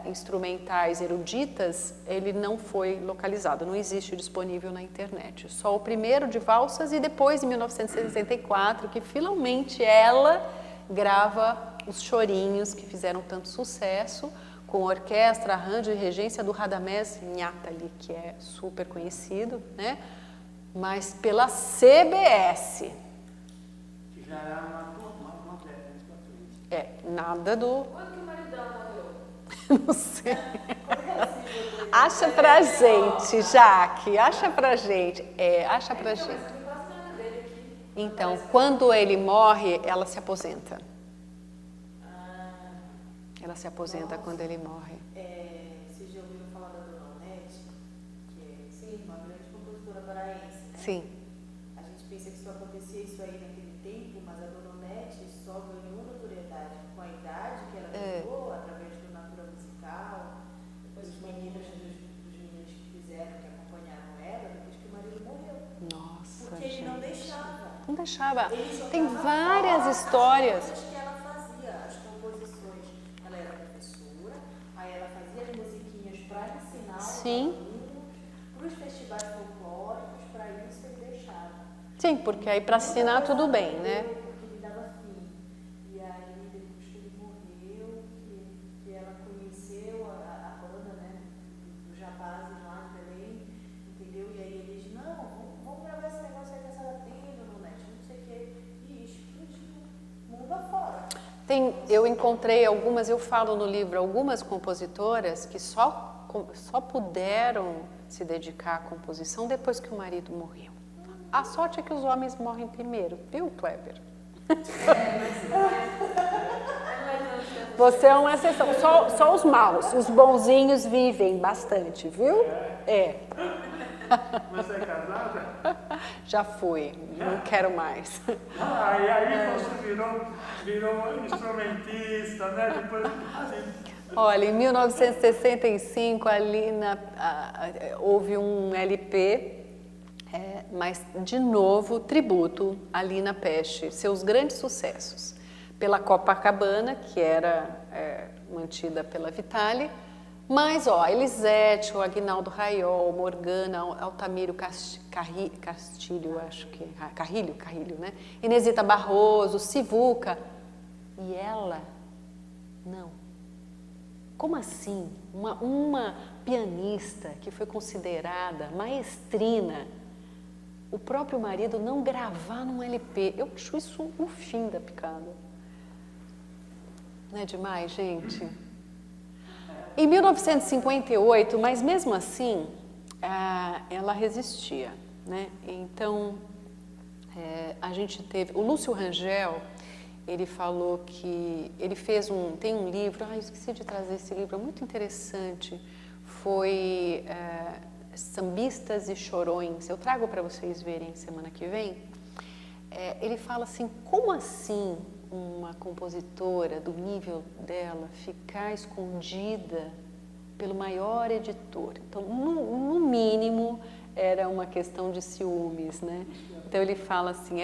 A: instrumentais eruditas, ele não foi localizado, não existe disponível na internet. Só o primeiro de valsas e depois, em 1964, que finalmente ela grava os chorinhos que fizeram tanto sucesso, com orquestra, arranjo e regência do Radamés Nhatali, que é super conhecido, né? Mas pela CBS.
C: Que já era uma
A: nada do...
B: Quando que o marido dela morreu?
A: Não sei. Acha pra gente, Jaque, acha pra gente. Acha pra gente. Então, quando ele morre, ela se aposenta. Ela se aposenta quando ele morre.
H: Vocês já ouviram falar da Dona Onete? Que é, sim, uma grande compositora paraense, né?
A: Sim.
H: A gente pensa que só acontecia isso aí naquele tempo, mas a Dona Onete só ganhou notoriedade com a idade que ela ganhou, através do Natura Musical, depois os meninos que fizeram, que acompanharam ela, depois que o marido morreu.
A: Nossa,
H: porque ele não deixava.
A: Não deixava.
H: Ele
A: Tem
H: jogava
A: várias
H: fora
A: histórias.
H: as coisas que ela fazia, as composições. Ela era professora, aí ela fazia as musiquinhas para ensinar os
A: Sim.
H: alunos, para os festivais folclóricos, para isso ele deixava.
A: Sim, porque aí para assinar tudo bem, né?
H: Porque ele dava fim. E aí, depois que ele morreu, que ela conheceu a banda, né, do Jabás lá de Belém, entendeu? E aí ele disse, não, vamos gravar esse negócio aí que a senhora tem, no net, não sei o quê. E explodiu, mundo afora.
A: Eu encontrei algumas, eu falo no livro, algumas compositoras que só puderam se dedicar à composição depois que o marido morreu. A sorte é que os homens morrem primeiro, viu, Kleber? Você é uma exceção, só os maus, os bonzinhos vivem bastante, viu? É.
C: Você é casada?
A: Já fui, não quero mais.
C: E aí você virou instrumentista, né? Depois,
A: Olha, em 1965, ali houve um LP, mas, de novo, tributo a Lina Pesce, seus grandes sucessos, pela Copacabana, que era mantida pela Vitale, mas, Elisete, o Aguinaldo Raiol, Morgana, Altamiro Castilho, acho que, Carrilho, né? Inesita Barroso, Sivuca, e ela, não. Como assim? Uma pianista que foi considerada maestrina, o próprio marido não gravar num LP. Eu acho isso o fim da picada. Não é demais, gente? Em 1958, mas mesmo assim, ela resistia, né? Então, a gente teve... O Lúcio Rangel, ele falou que... Ele fez tem um livro... esqueci de trazer esse livro, é muito interessante. Foi Sambistas e Chorões. Eu trago para vocês verem semana que vem. Ele fala assim, como assim uma compositora do nível dela ficar escondida pelo maior editor? Então, no mínimo, era uma questão de ciúmes, né? Então, ele fala assim,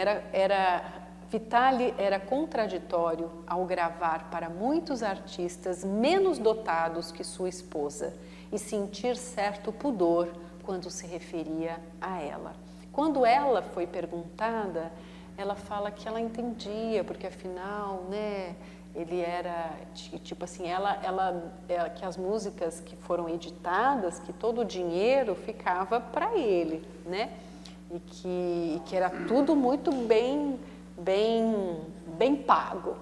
A: Vitale era contraditório ao gravar para muitos artistas menos dotados que sua esposa e sentir certo pudor quando se referia a ela. Quando ela foi perguntada, ela fala que ela entendia, porque afinal, né, ele era, tipo assim, que as músicas que foram editadas, que todo o dinheiro ficava para ele, né? E que era tudo muito bem pago.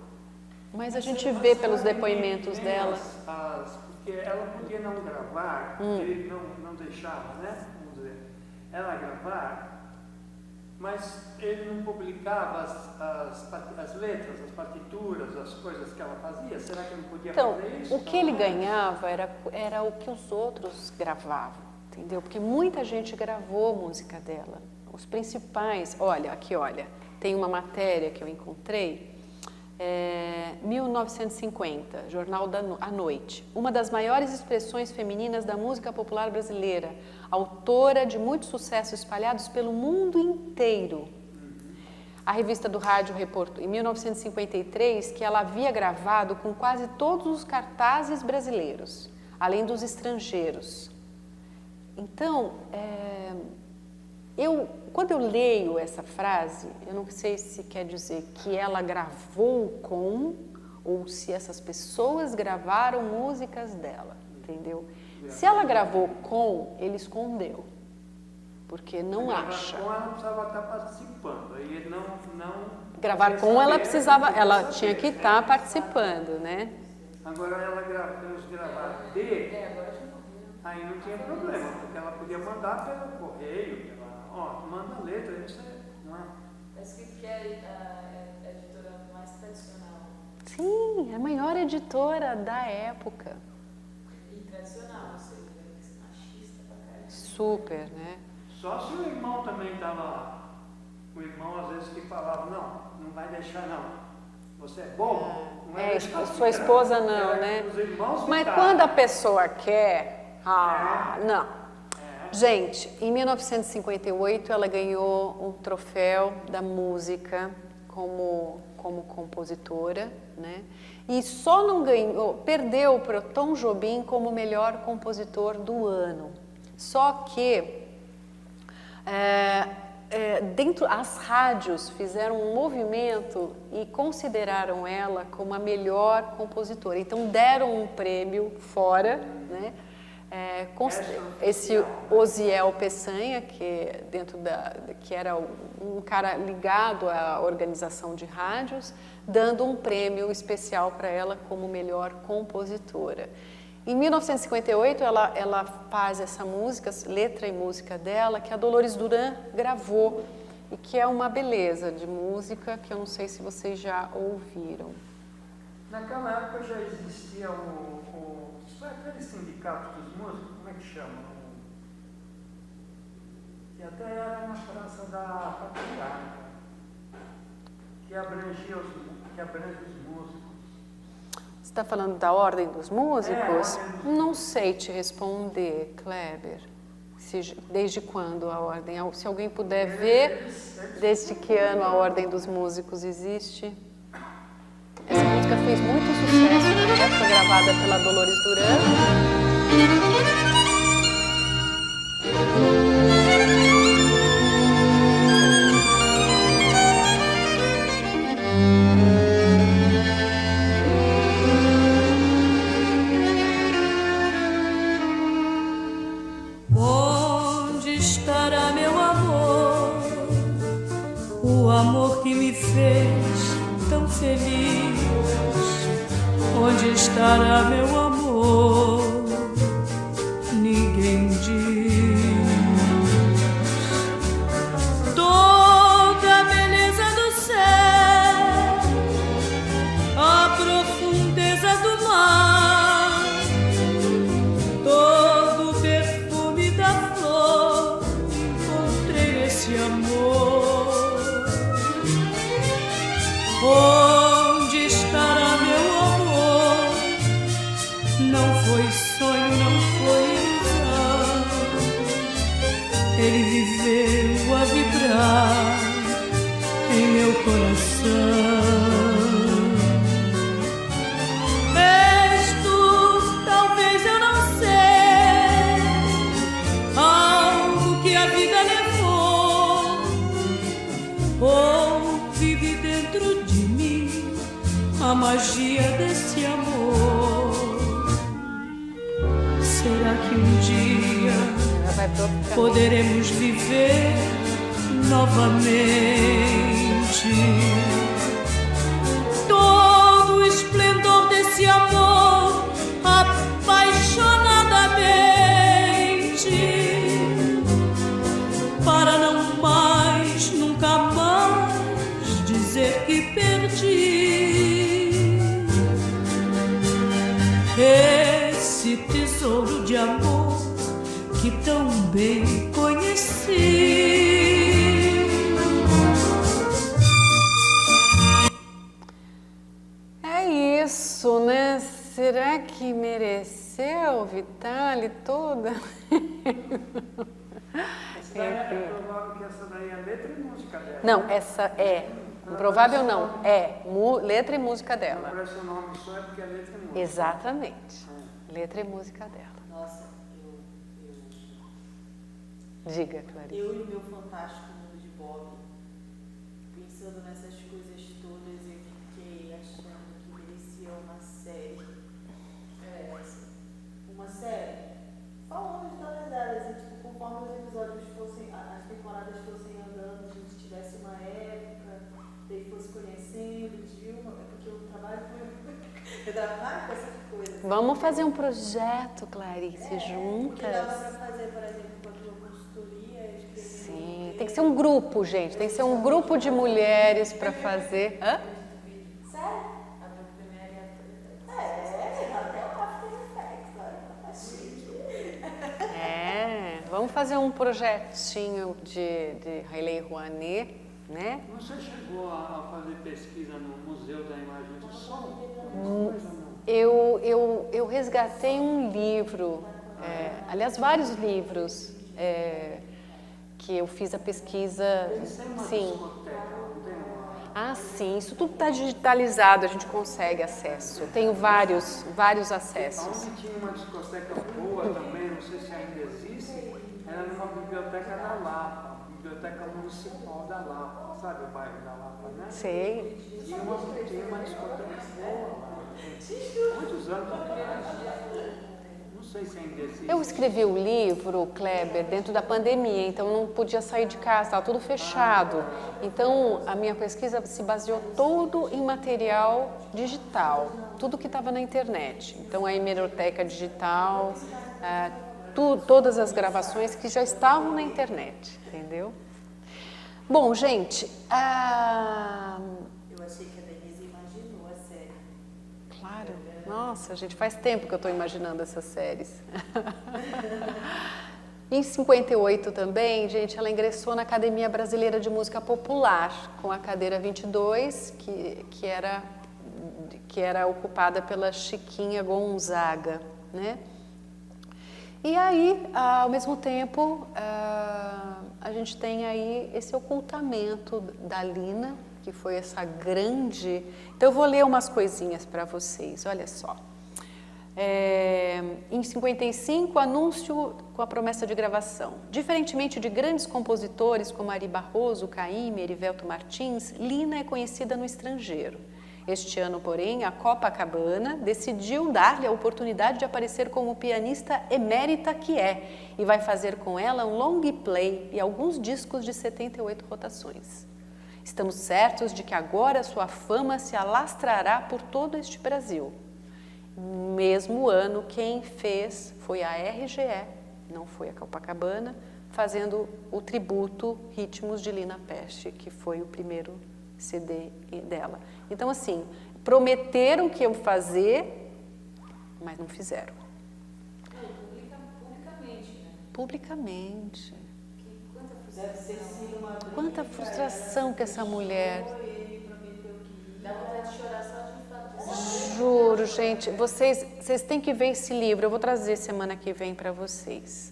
A: Mas a gente vê pelos depoimentos dela.
C: Porque ela podia não gravar, ele não deixava, né? Vamos dizer, ela gravar, mas ele não publicava as letras, as partituras, as coisas que ela fazia. Será que ele não podia fazer isso?
A: O que ele ganhava era o que os outros gravavam, entendeu? Porque muita gente gravou música dela. Os principais, olha, tem uma matéria que eu encontrei, 1950, Jornal à Noite. Uma das maiores expressões femininas da música popular brasileira, autora de muitos sucessos espalhados pelo mundo inteiro. A revista do rádio reportou, em 1953, que ela havia gravado com quase todos os cartazes brasileiros, além dos estrangeiros. Então, quando eu leio essa frase, eu não sei se quer dizer que ela gravou com, ou se essas pessoas gravaram músicas dela, entendeu? Se ela gravou com, ele escondeu, porque não acha.
C: Com ela precisava estar participando, aí ele não
A: gravar com, ela tinha que estar participando, né?
C: Agora ela gravar de, aí não tinha problema, porque ela podia mandar pelo correio, manda a letra, aí você, não é?
B: Está escrito que é a editora mais tradicional.
A: Sim, a maior editora da época.
B: E tradicional, ou seja, machista pra caramba.
A: Super, né?
C: Só se o irmão também estava... O irmão, às vezes, que falava, não vai deixar, não. Você é bobo? Não vai deixar.
A: Sua esposa não, né?
C: Os irmãos
A: Mas quando a pessoa quer... não. Gente, em 1958, ela ganhou um troféu da música como compositora, né? E só não ganhou, perdeu para o Tom Jobim como melhor compositor do ano. Só que as rádios fizeram um movimento e consideraram ela como a melhor compositora. Então deram um prêmio fora, né? Esse Osiel Peçanha, que era um cara ligado à organização de rádios, dando um prêmio especial para ela como melhor compositora. Em 1958, ela faz essa música, letra e música dela, que a Dolores Duran gravou, e que é uma beleza de música que eu não sei se vocês já ouviram.
C: Naquela época já existia aquele sindicato dos músicos, como é que chama? Que até era na Praça da Patriarca, que abrange os músicos.
A: Você está falando da Ordem dos Músicos? Não sei te responder, Kleber. Desde quando a Ordem? Se alguém puder ver, desde que ano a Ordem dos Músicos existe? Essa música fez muito sucesso, né? Foi gravada pela Dolores Duran.
F: Onde estará meu amor? O amor que me fez tão feliz. Onde estará meu amor? Ninguém diz. Toda a beleza do céu, a profundeza do mar, todo o perfume da flor, encontrei esse amor. Onde estará meu amor? Não foi sonho, não foi ilusão. Ele viveu a vibrar em meu coração. És tu, talvez eu não sei, algo que a vida levou, ou vive dentro de mim a magia desse amor. Será que um dia poderemos viver novamente todo o esplendor desse amor apaixonadamente, para não mais, nunca mais dizer que perdi esse tesouro de amor que tão bem conheci.
A: É isso, né? Será que mereceu, Vitali, toda?
C: É provável que essa daí é a letra e música dela.
A: Não, essa é. Improvável não, é letra e música dela.
C: Parece o nome só é porque é letra e música.
A: Exatamente. Letra e música dela.
H: Nossa,
A: Diga, Clarice.
H: eu e o meu fantástico mundo de Bob, pensando nessas coisas todas, eu fiquei achando que merecia uma série. Uma série falando de todas elas, e tipo, conforme os episódios fossem, as temporadas fossem andando, a gente tivesse uma época, daí fosse conhecendo, porque eu trabalho com essas coisas.
A: Vamos fazer um projeto, Clarice, juntas.
H: Porque dava pra fazer, por exemplo, com a tua consultoria, escrever.
A: Sim, tem que ser um grupo, gente. Tem que ser um grupo de mulheres para fazer. Hã?
H: Sério? Até o primeiro até o After Effects, olha, tá chique.
A: Vamos fazer um projetinho de Relay Rouanet, né?
C: Você chegou a fazer pesquisa no Museu da Imagem do Som?
A: Eu resgatei um livro, aliás, vários livros que eu fiz a pesquisa. Sim. Ah, sim, isso tudo está digitalizado, a gente consegue acesso. Eu tenho vários acessos.
C: Onde tinha uma discoteca boa também, não sei se ainda existe, era numa biblioteca da Lapa, Biblioteca Municipal da Lapa, sabe o bairro da Lapa, né?
A: Sei.
C: Tinha uma discoteca boa lá. Muitos anos atrás. Não sei se ainda existe.
A: Eu escrevi o livro, Kleber, dentro da pandemia, então eu não podia sair de casa, estava tudo fechado. Então a minha pesquisa se baseou todo em material digital, tudo que estava na internet. Então a hemeroteca digital, todas as gravações que já estavam na internet, entendeu? Bom, gente,
H: Eu achei que a Denise imaginou a série.
A: claro. Nossa, gente, faz tempo que eu estou imaginando essas séries. Em 58 também, gente, ela ingressou na Academia Brasileira de Música Popular, com a cadeira 22, que era ocupada pela Chiquinha Gonzaga, né? E aí, ao mesmo tempo, a gente tem aí esse ocultamento da Lina, que foi essa grande... Então, eu vou ler umas coisinhas para vocês, olha só. Em 55, anúncio com a promessa de gravação. Diferentemente de grandes compositores como Ari Barroso, Caymmi, Erivelto Martins, Lina é conhecida no estrangeiro. Este ano, porém, a Copacabana decidiu dar-lhe a oportunidade de aparecer como pianista emérita que é e vai fazer com ela um long play e alguns discos de 78 rotações. Estamos certos de que agora sua fama se alastrará por todo este Brasil. Mesmo ano, quem fez foi a RGE, não foi a Copacabana, fazendo o tributo Ritmos de Lina Pesce, que foi o primeiro CD dela. Então, assim, prometeram que iam fazer, mas não fizeram.
B: Publicamente, né?
A: Publicamente.
H: Deve ter sido uma briga.
A: Quanta frustração que essa mulher...
B: Dá vontade de chorar só de fato.
A: Juro, gente, vocês têm que ver esse livro, eu vou trazer semana que vem para vocês.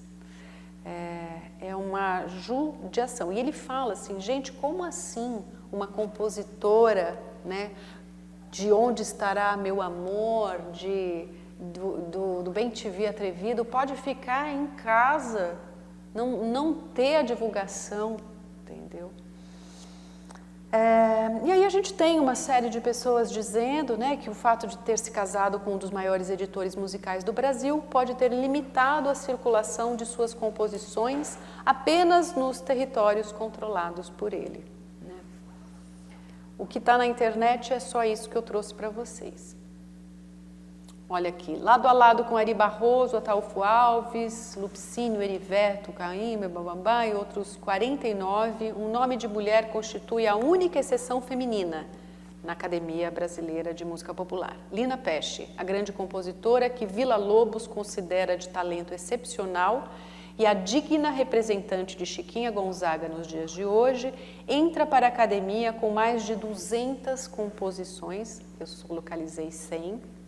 A: É uma judiação. E ele fala assim, gente, como assim uma compositora, né, de Onde Estará Meu Amor, do Bem Te Vi Atrevido, pode ficar em casa, não ter a divulgação, entendeu? E aí a gente tem uma série de pessoas dizendo, né, que o fato de ter se casado com um dos maiores editores musicais do Brasil pode ter limitado a circulação de suas composições apenas nos territórios controlados por ele. Né? O que está na internet é só isso que eu trouxe para vocês. Olha aqui, lado a lado com Ari Barroso, Ataúfo Alves, Lupicínio, Erivelto, Caymmi, Bambambam e outros 49, um nome de mulher constitui a única exceção feminina na Academia Brasileira de Música Popular. Lina Pesce, a grande compositora que Villa-Lobos considera de talento excepcional e a digna representante de Chiquinha Gonzaga nos dias de hoje, entra para a Academia com mais de 200 composições, eu só localizei 100,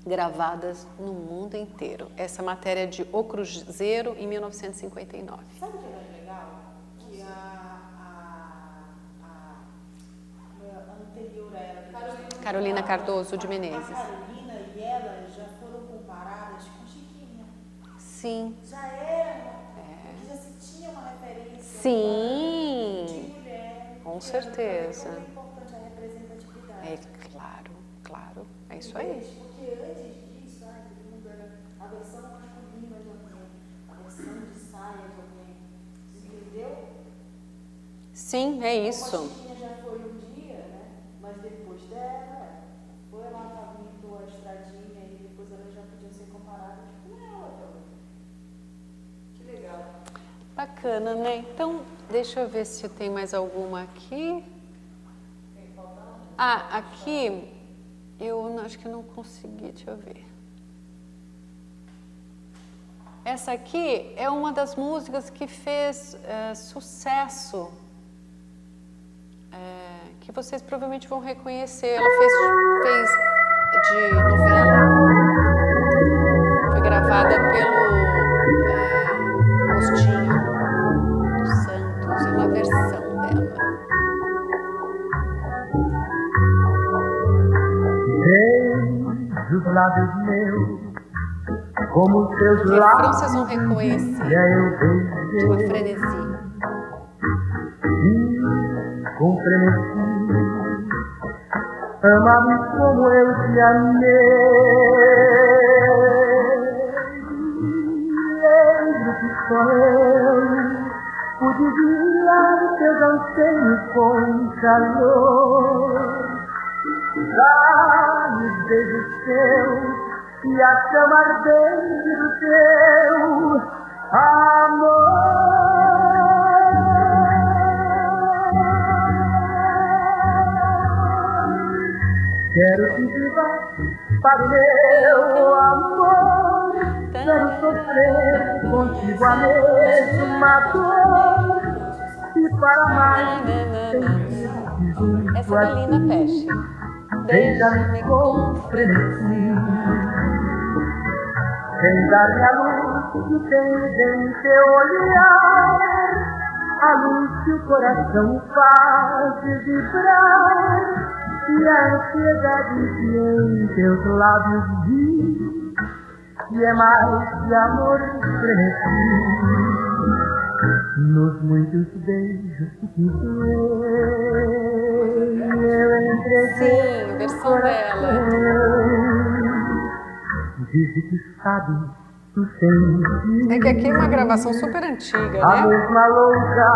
A: gravadas no mundo inteiro. Essa matéria é de O Cruzeiro, em 1959.
H: Sabe o que é mais legal? Que a anterior a ela,
A: Carolina Cardoso de Menezes.
H: A Carolina e ela já foram comparadas com Chiquinha.
A: Sim.
H: Já era, porque já se tinha uma referência
A: Sim.
H: de mulher.
A: Com certeza.
H: É importante a representatividade.
A: É claro. É isso aí.
H: Porque antes disso, todo mundo era a versão masculina de alguém, a versão de saia de alguém. Entendeu?
A: Sim, é isso.
H: A Chiquinha já foi um dia, né? Mas depois dela, foi lá, caminhou a estradinha e depois elas já podiam ser comparadas com ela também. Que legal.
A: Bacana, né? Então, deixa eu ver se tem mais alguma aqui. Aqui, eu acho que não consegui, deixa eu ver. Essa aqui é uma das músicas que fez sucesso, que vocês provavelmente vão reconhecer. Ela fez de novela. Foi gravada pelo Agostinho dos Santos, é uma versão dela.
E: Desde os lábios meus, como seus
A: O refrão vocês
E: lábios,
A: vão reconhecer,
E: eu
A: de uma
E: beijei.
A: frenesi.
E: com frenesi. Ama-me como eu te amei. Lembro que só eu pude guiar teus anseios com calor. Dá-me os beijos teus e a chama ardente do teu amor. Quero que vivas para o meu amor. Quero sofrer contigo a mesma dor. E para mais
A: Essa é da Lina Pesce.
E: beija-me com frenesi. Vem dar-me a luz que tem em teu olhar, a luz que o coração faz vibrar, e a ansiedade que em teus lábios vi, e é mais que amor frenesi. Nos muitos beijos que te dei, eu entreguei
A: Sim, versão dela.
E: Diz que sabe tu sente.
A: É que aqui é uma gravação super antiga,
E: A
A: né?
E: mesma louca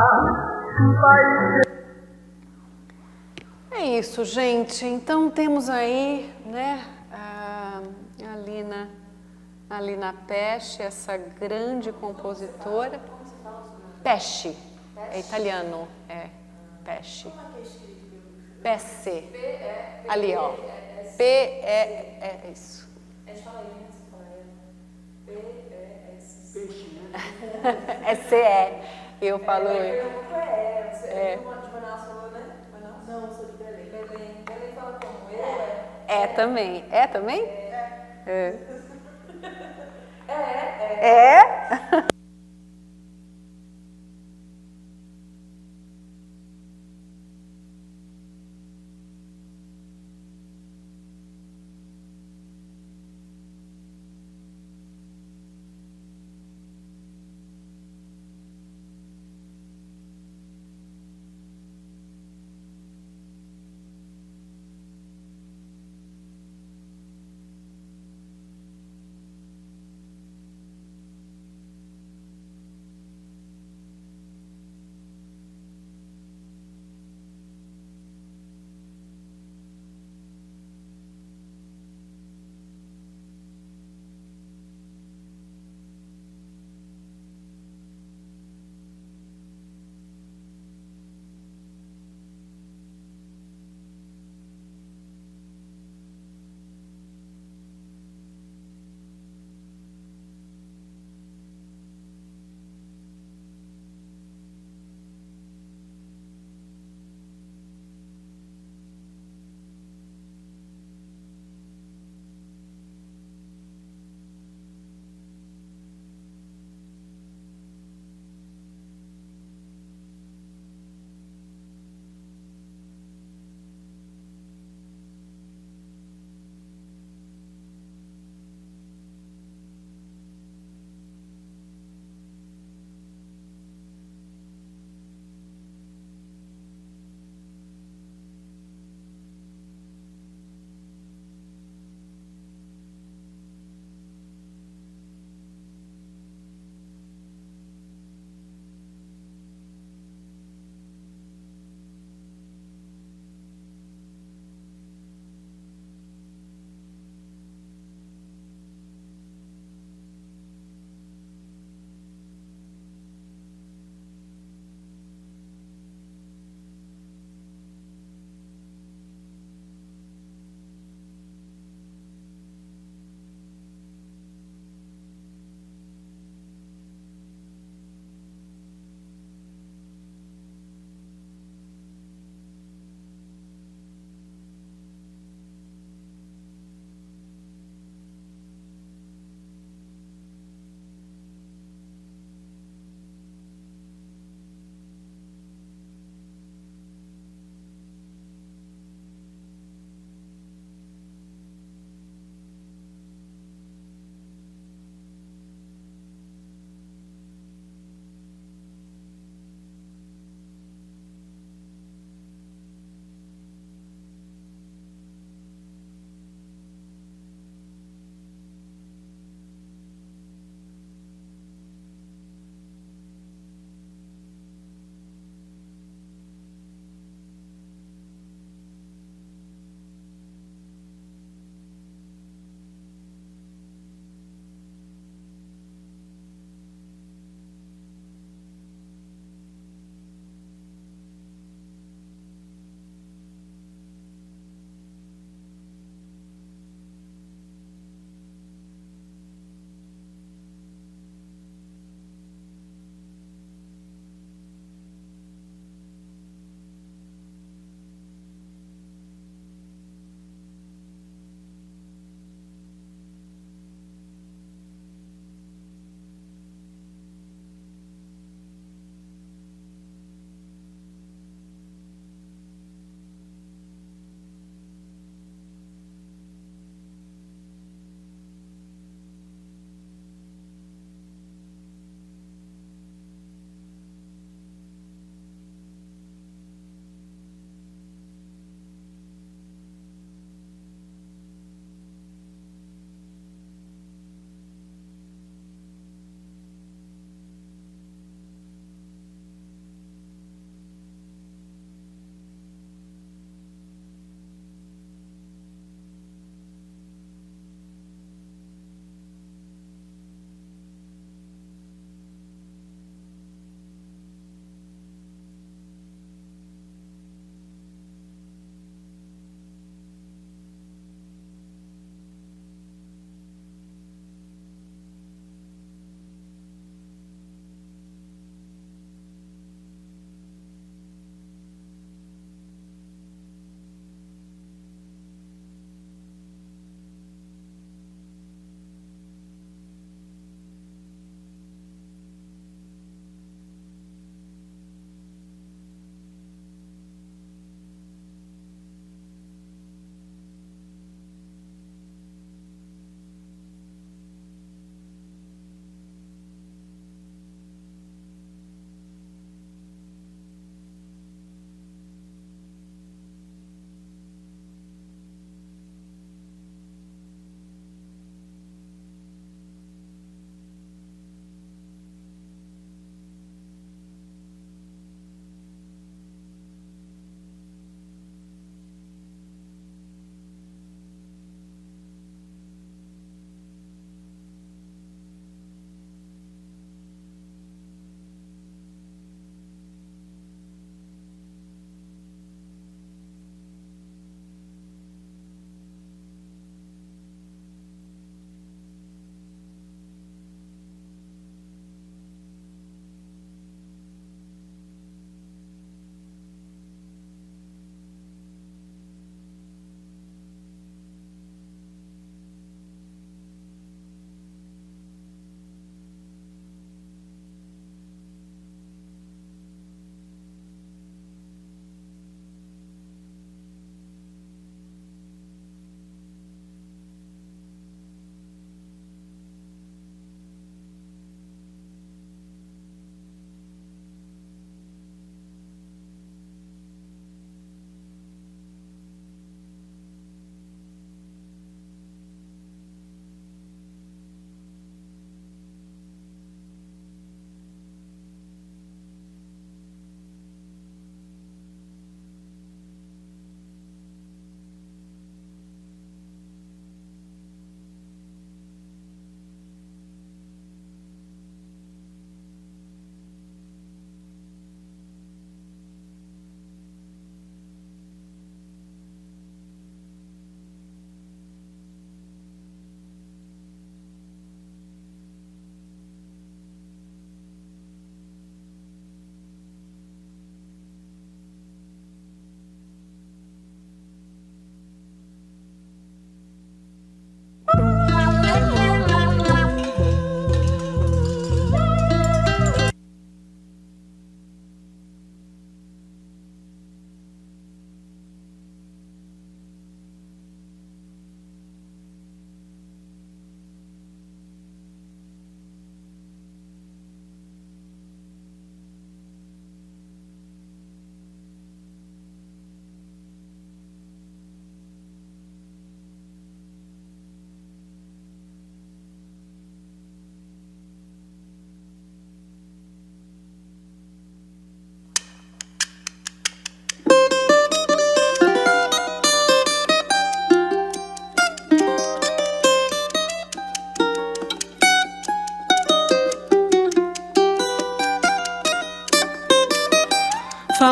E: vai ser.
A: É isso, gente. Então temos aí, né, a Lina Pesce, essa grande compositora. Pesce, é italiano, é Pesce. Pesce. Ali, ó. É isso. É CE. Eu falo.
H: De Manaus falou, né? Não, sou de Belém. Belém fala como?
A: É também. É também? É. É?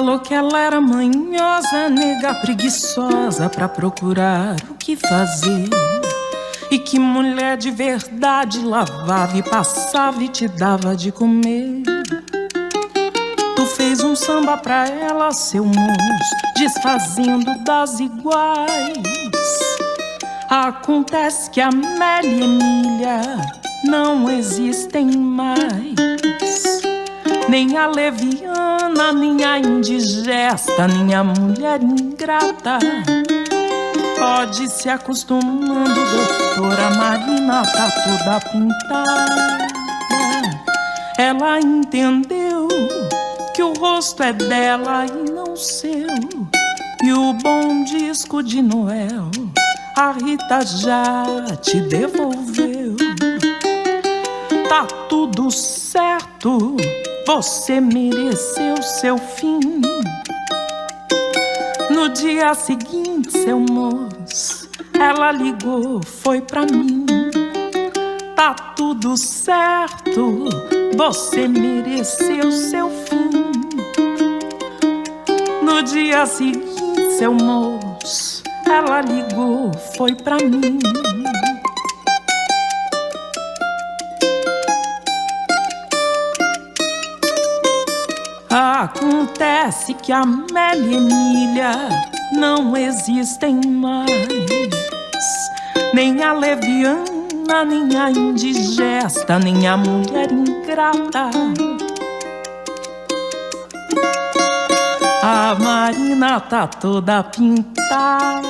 J: Falou que ela era manhosa, nega preguiçosa pra procurar o que fazer. E que mulher de verdade lavava e passava e te dava de comer. Tu fez um samba pra ela, seu moço, desfazendo das iguais. Acontece que a Amélia e Emília não existem mais. Nem a leviana, nem a indigesta, nem a mulher ingrata. Pode se acostumando, doutora Marina tá toda pintada. Ela entendeu que o rosto é dela e não seu. E o bom disco de Noel a Rita já te devolveu. Tá tudo certo, você mereceu seu fim. No dia seguinte, seu moço, ela ligou, foi pra mim. Tá tudo certo, você mereceu seu fim. No dia seguinte, seu moço, ela ligou, foi pra mim. Acontece que a Amélia e Emília não existem mais. Nem a leviana, nem a indigesta, nem a mulher ingrata. A Marina tá toda pintada.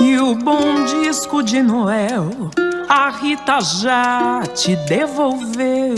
J: E o bom disco de Noel a Rita já te devolveu.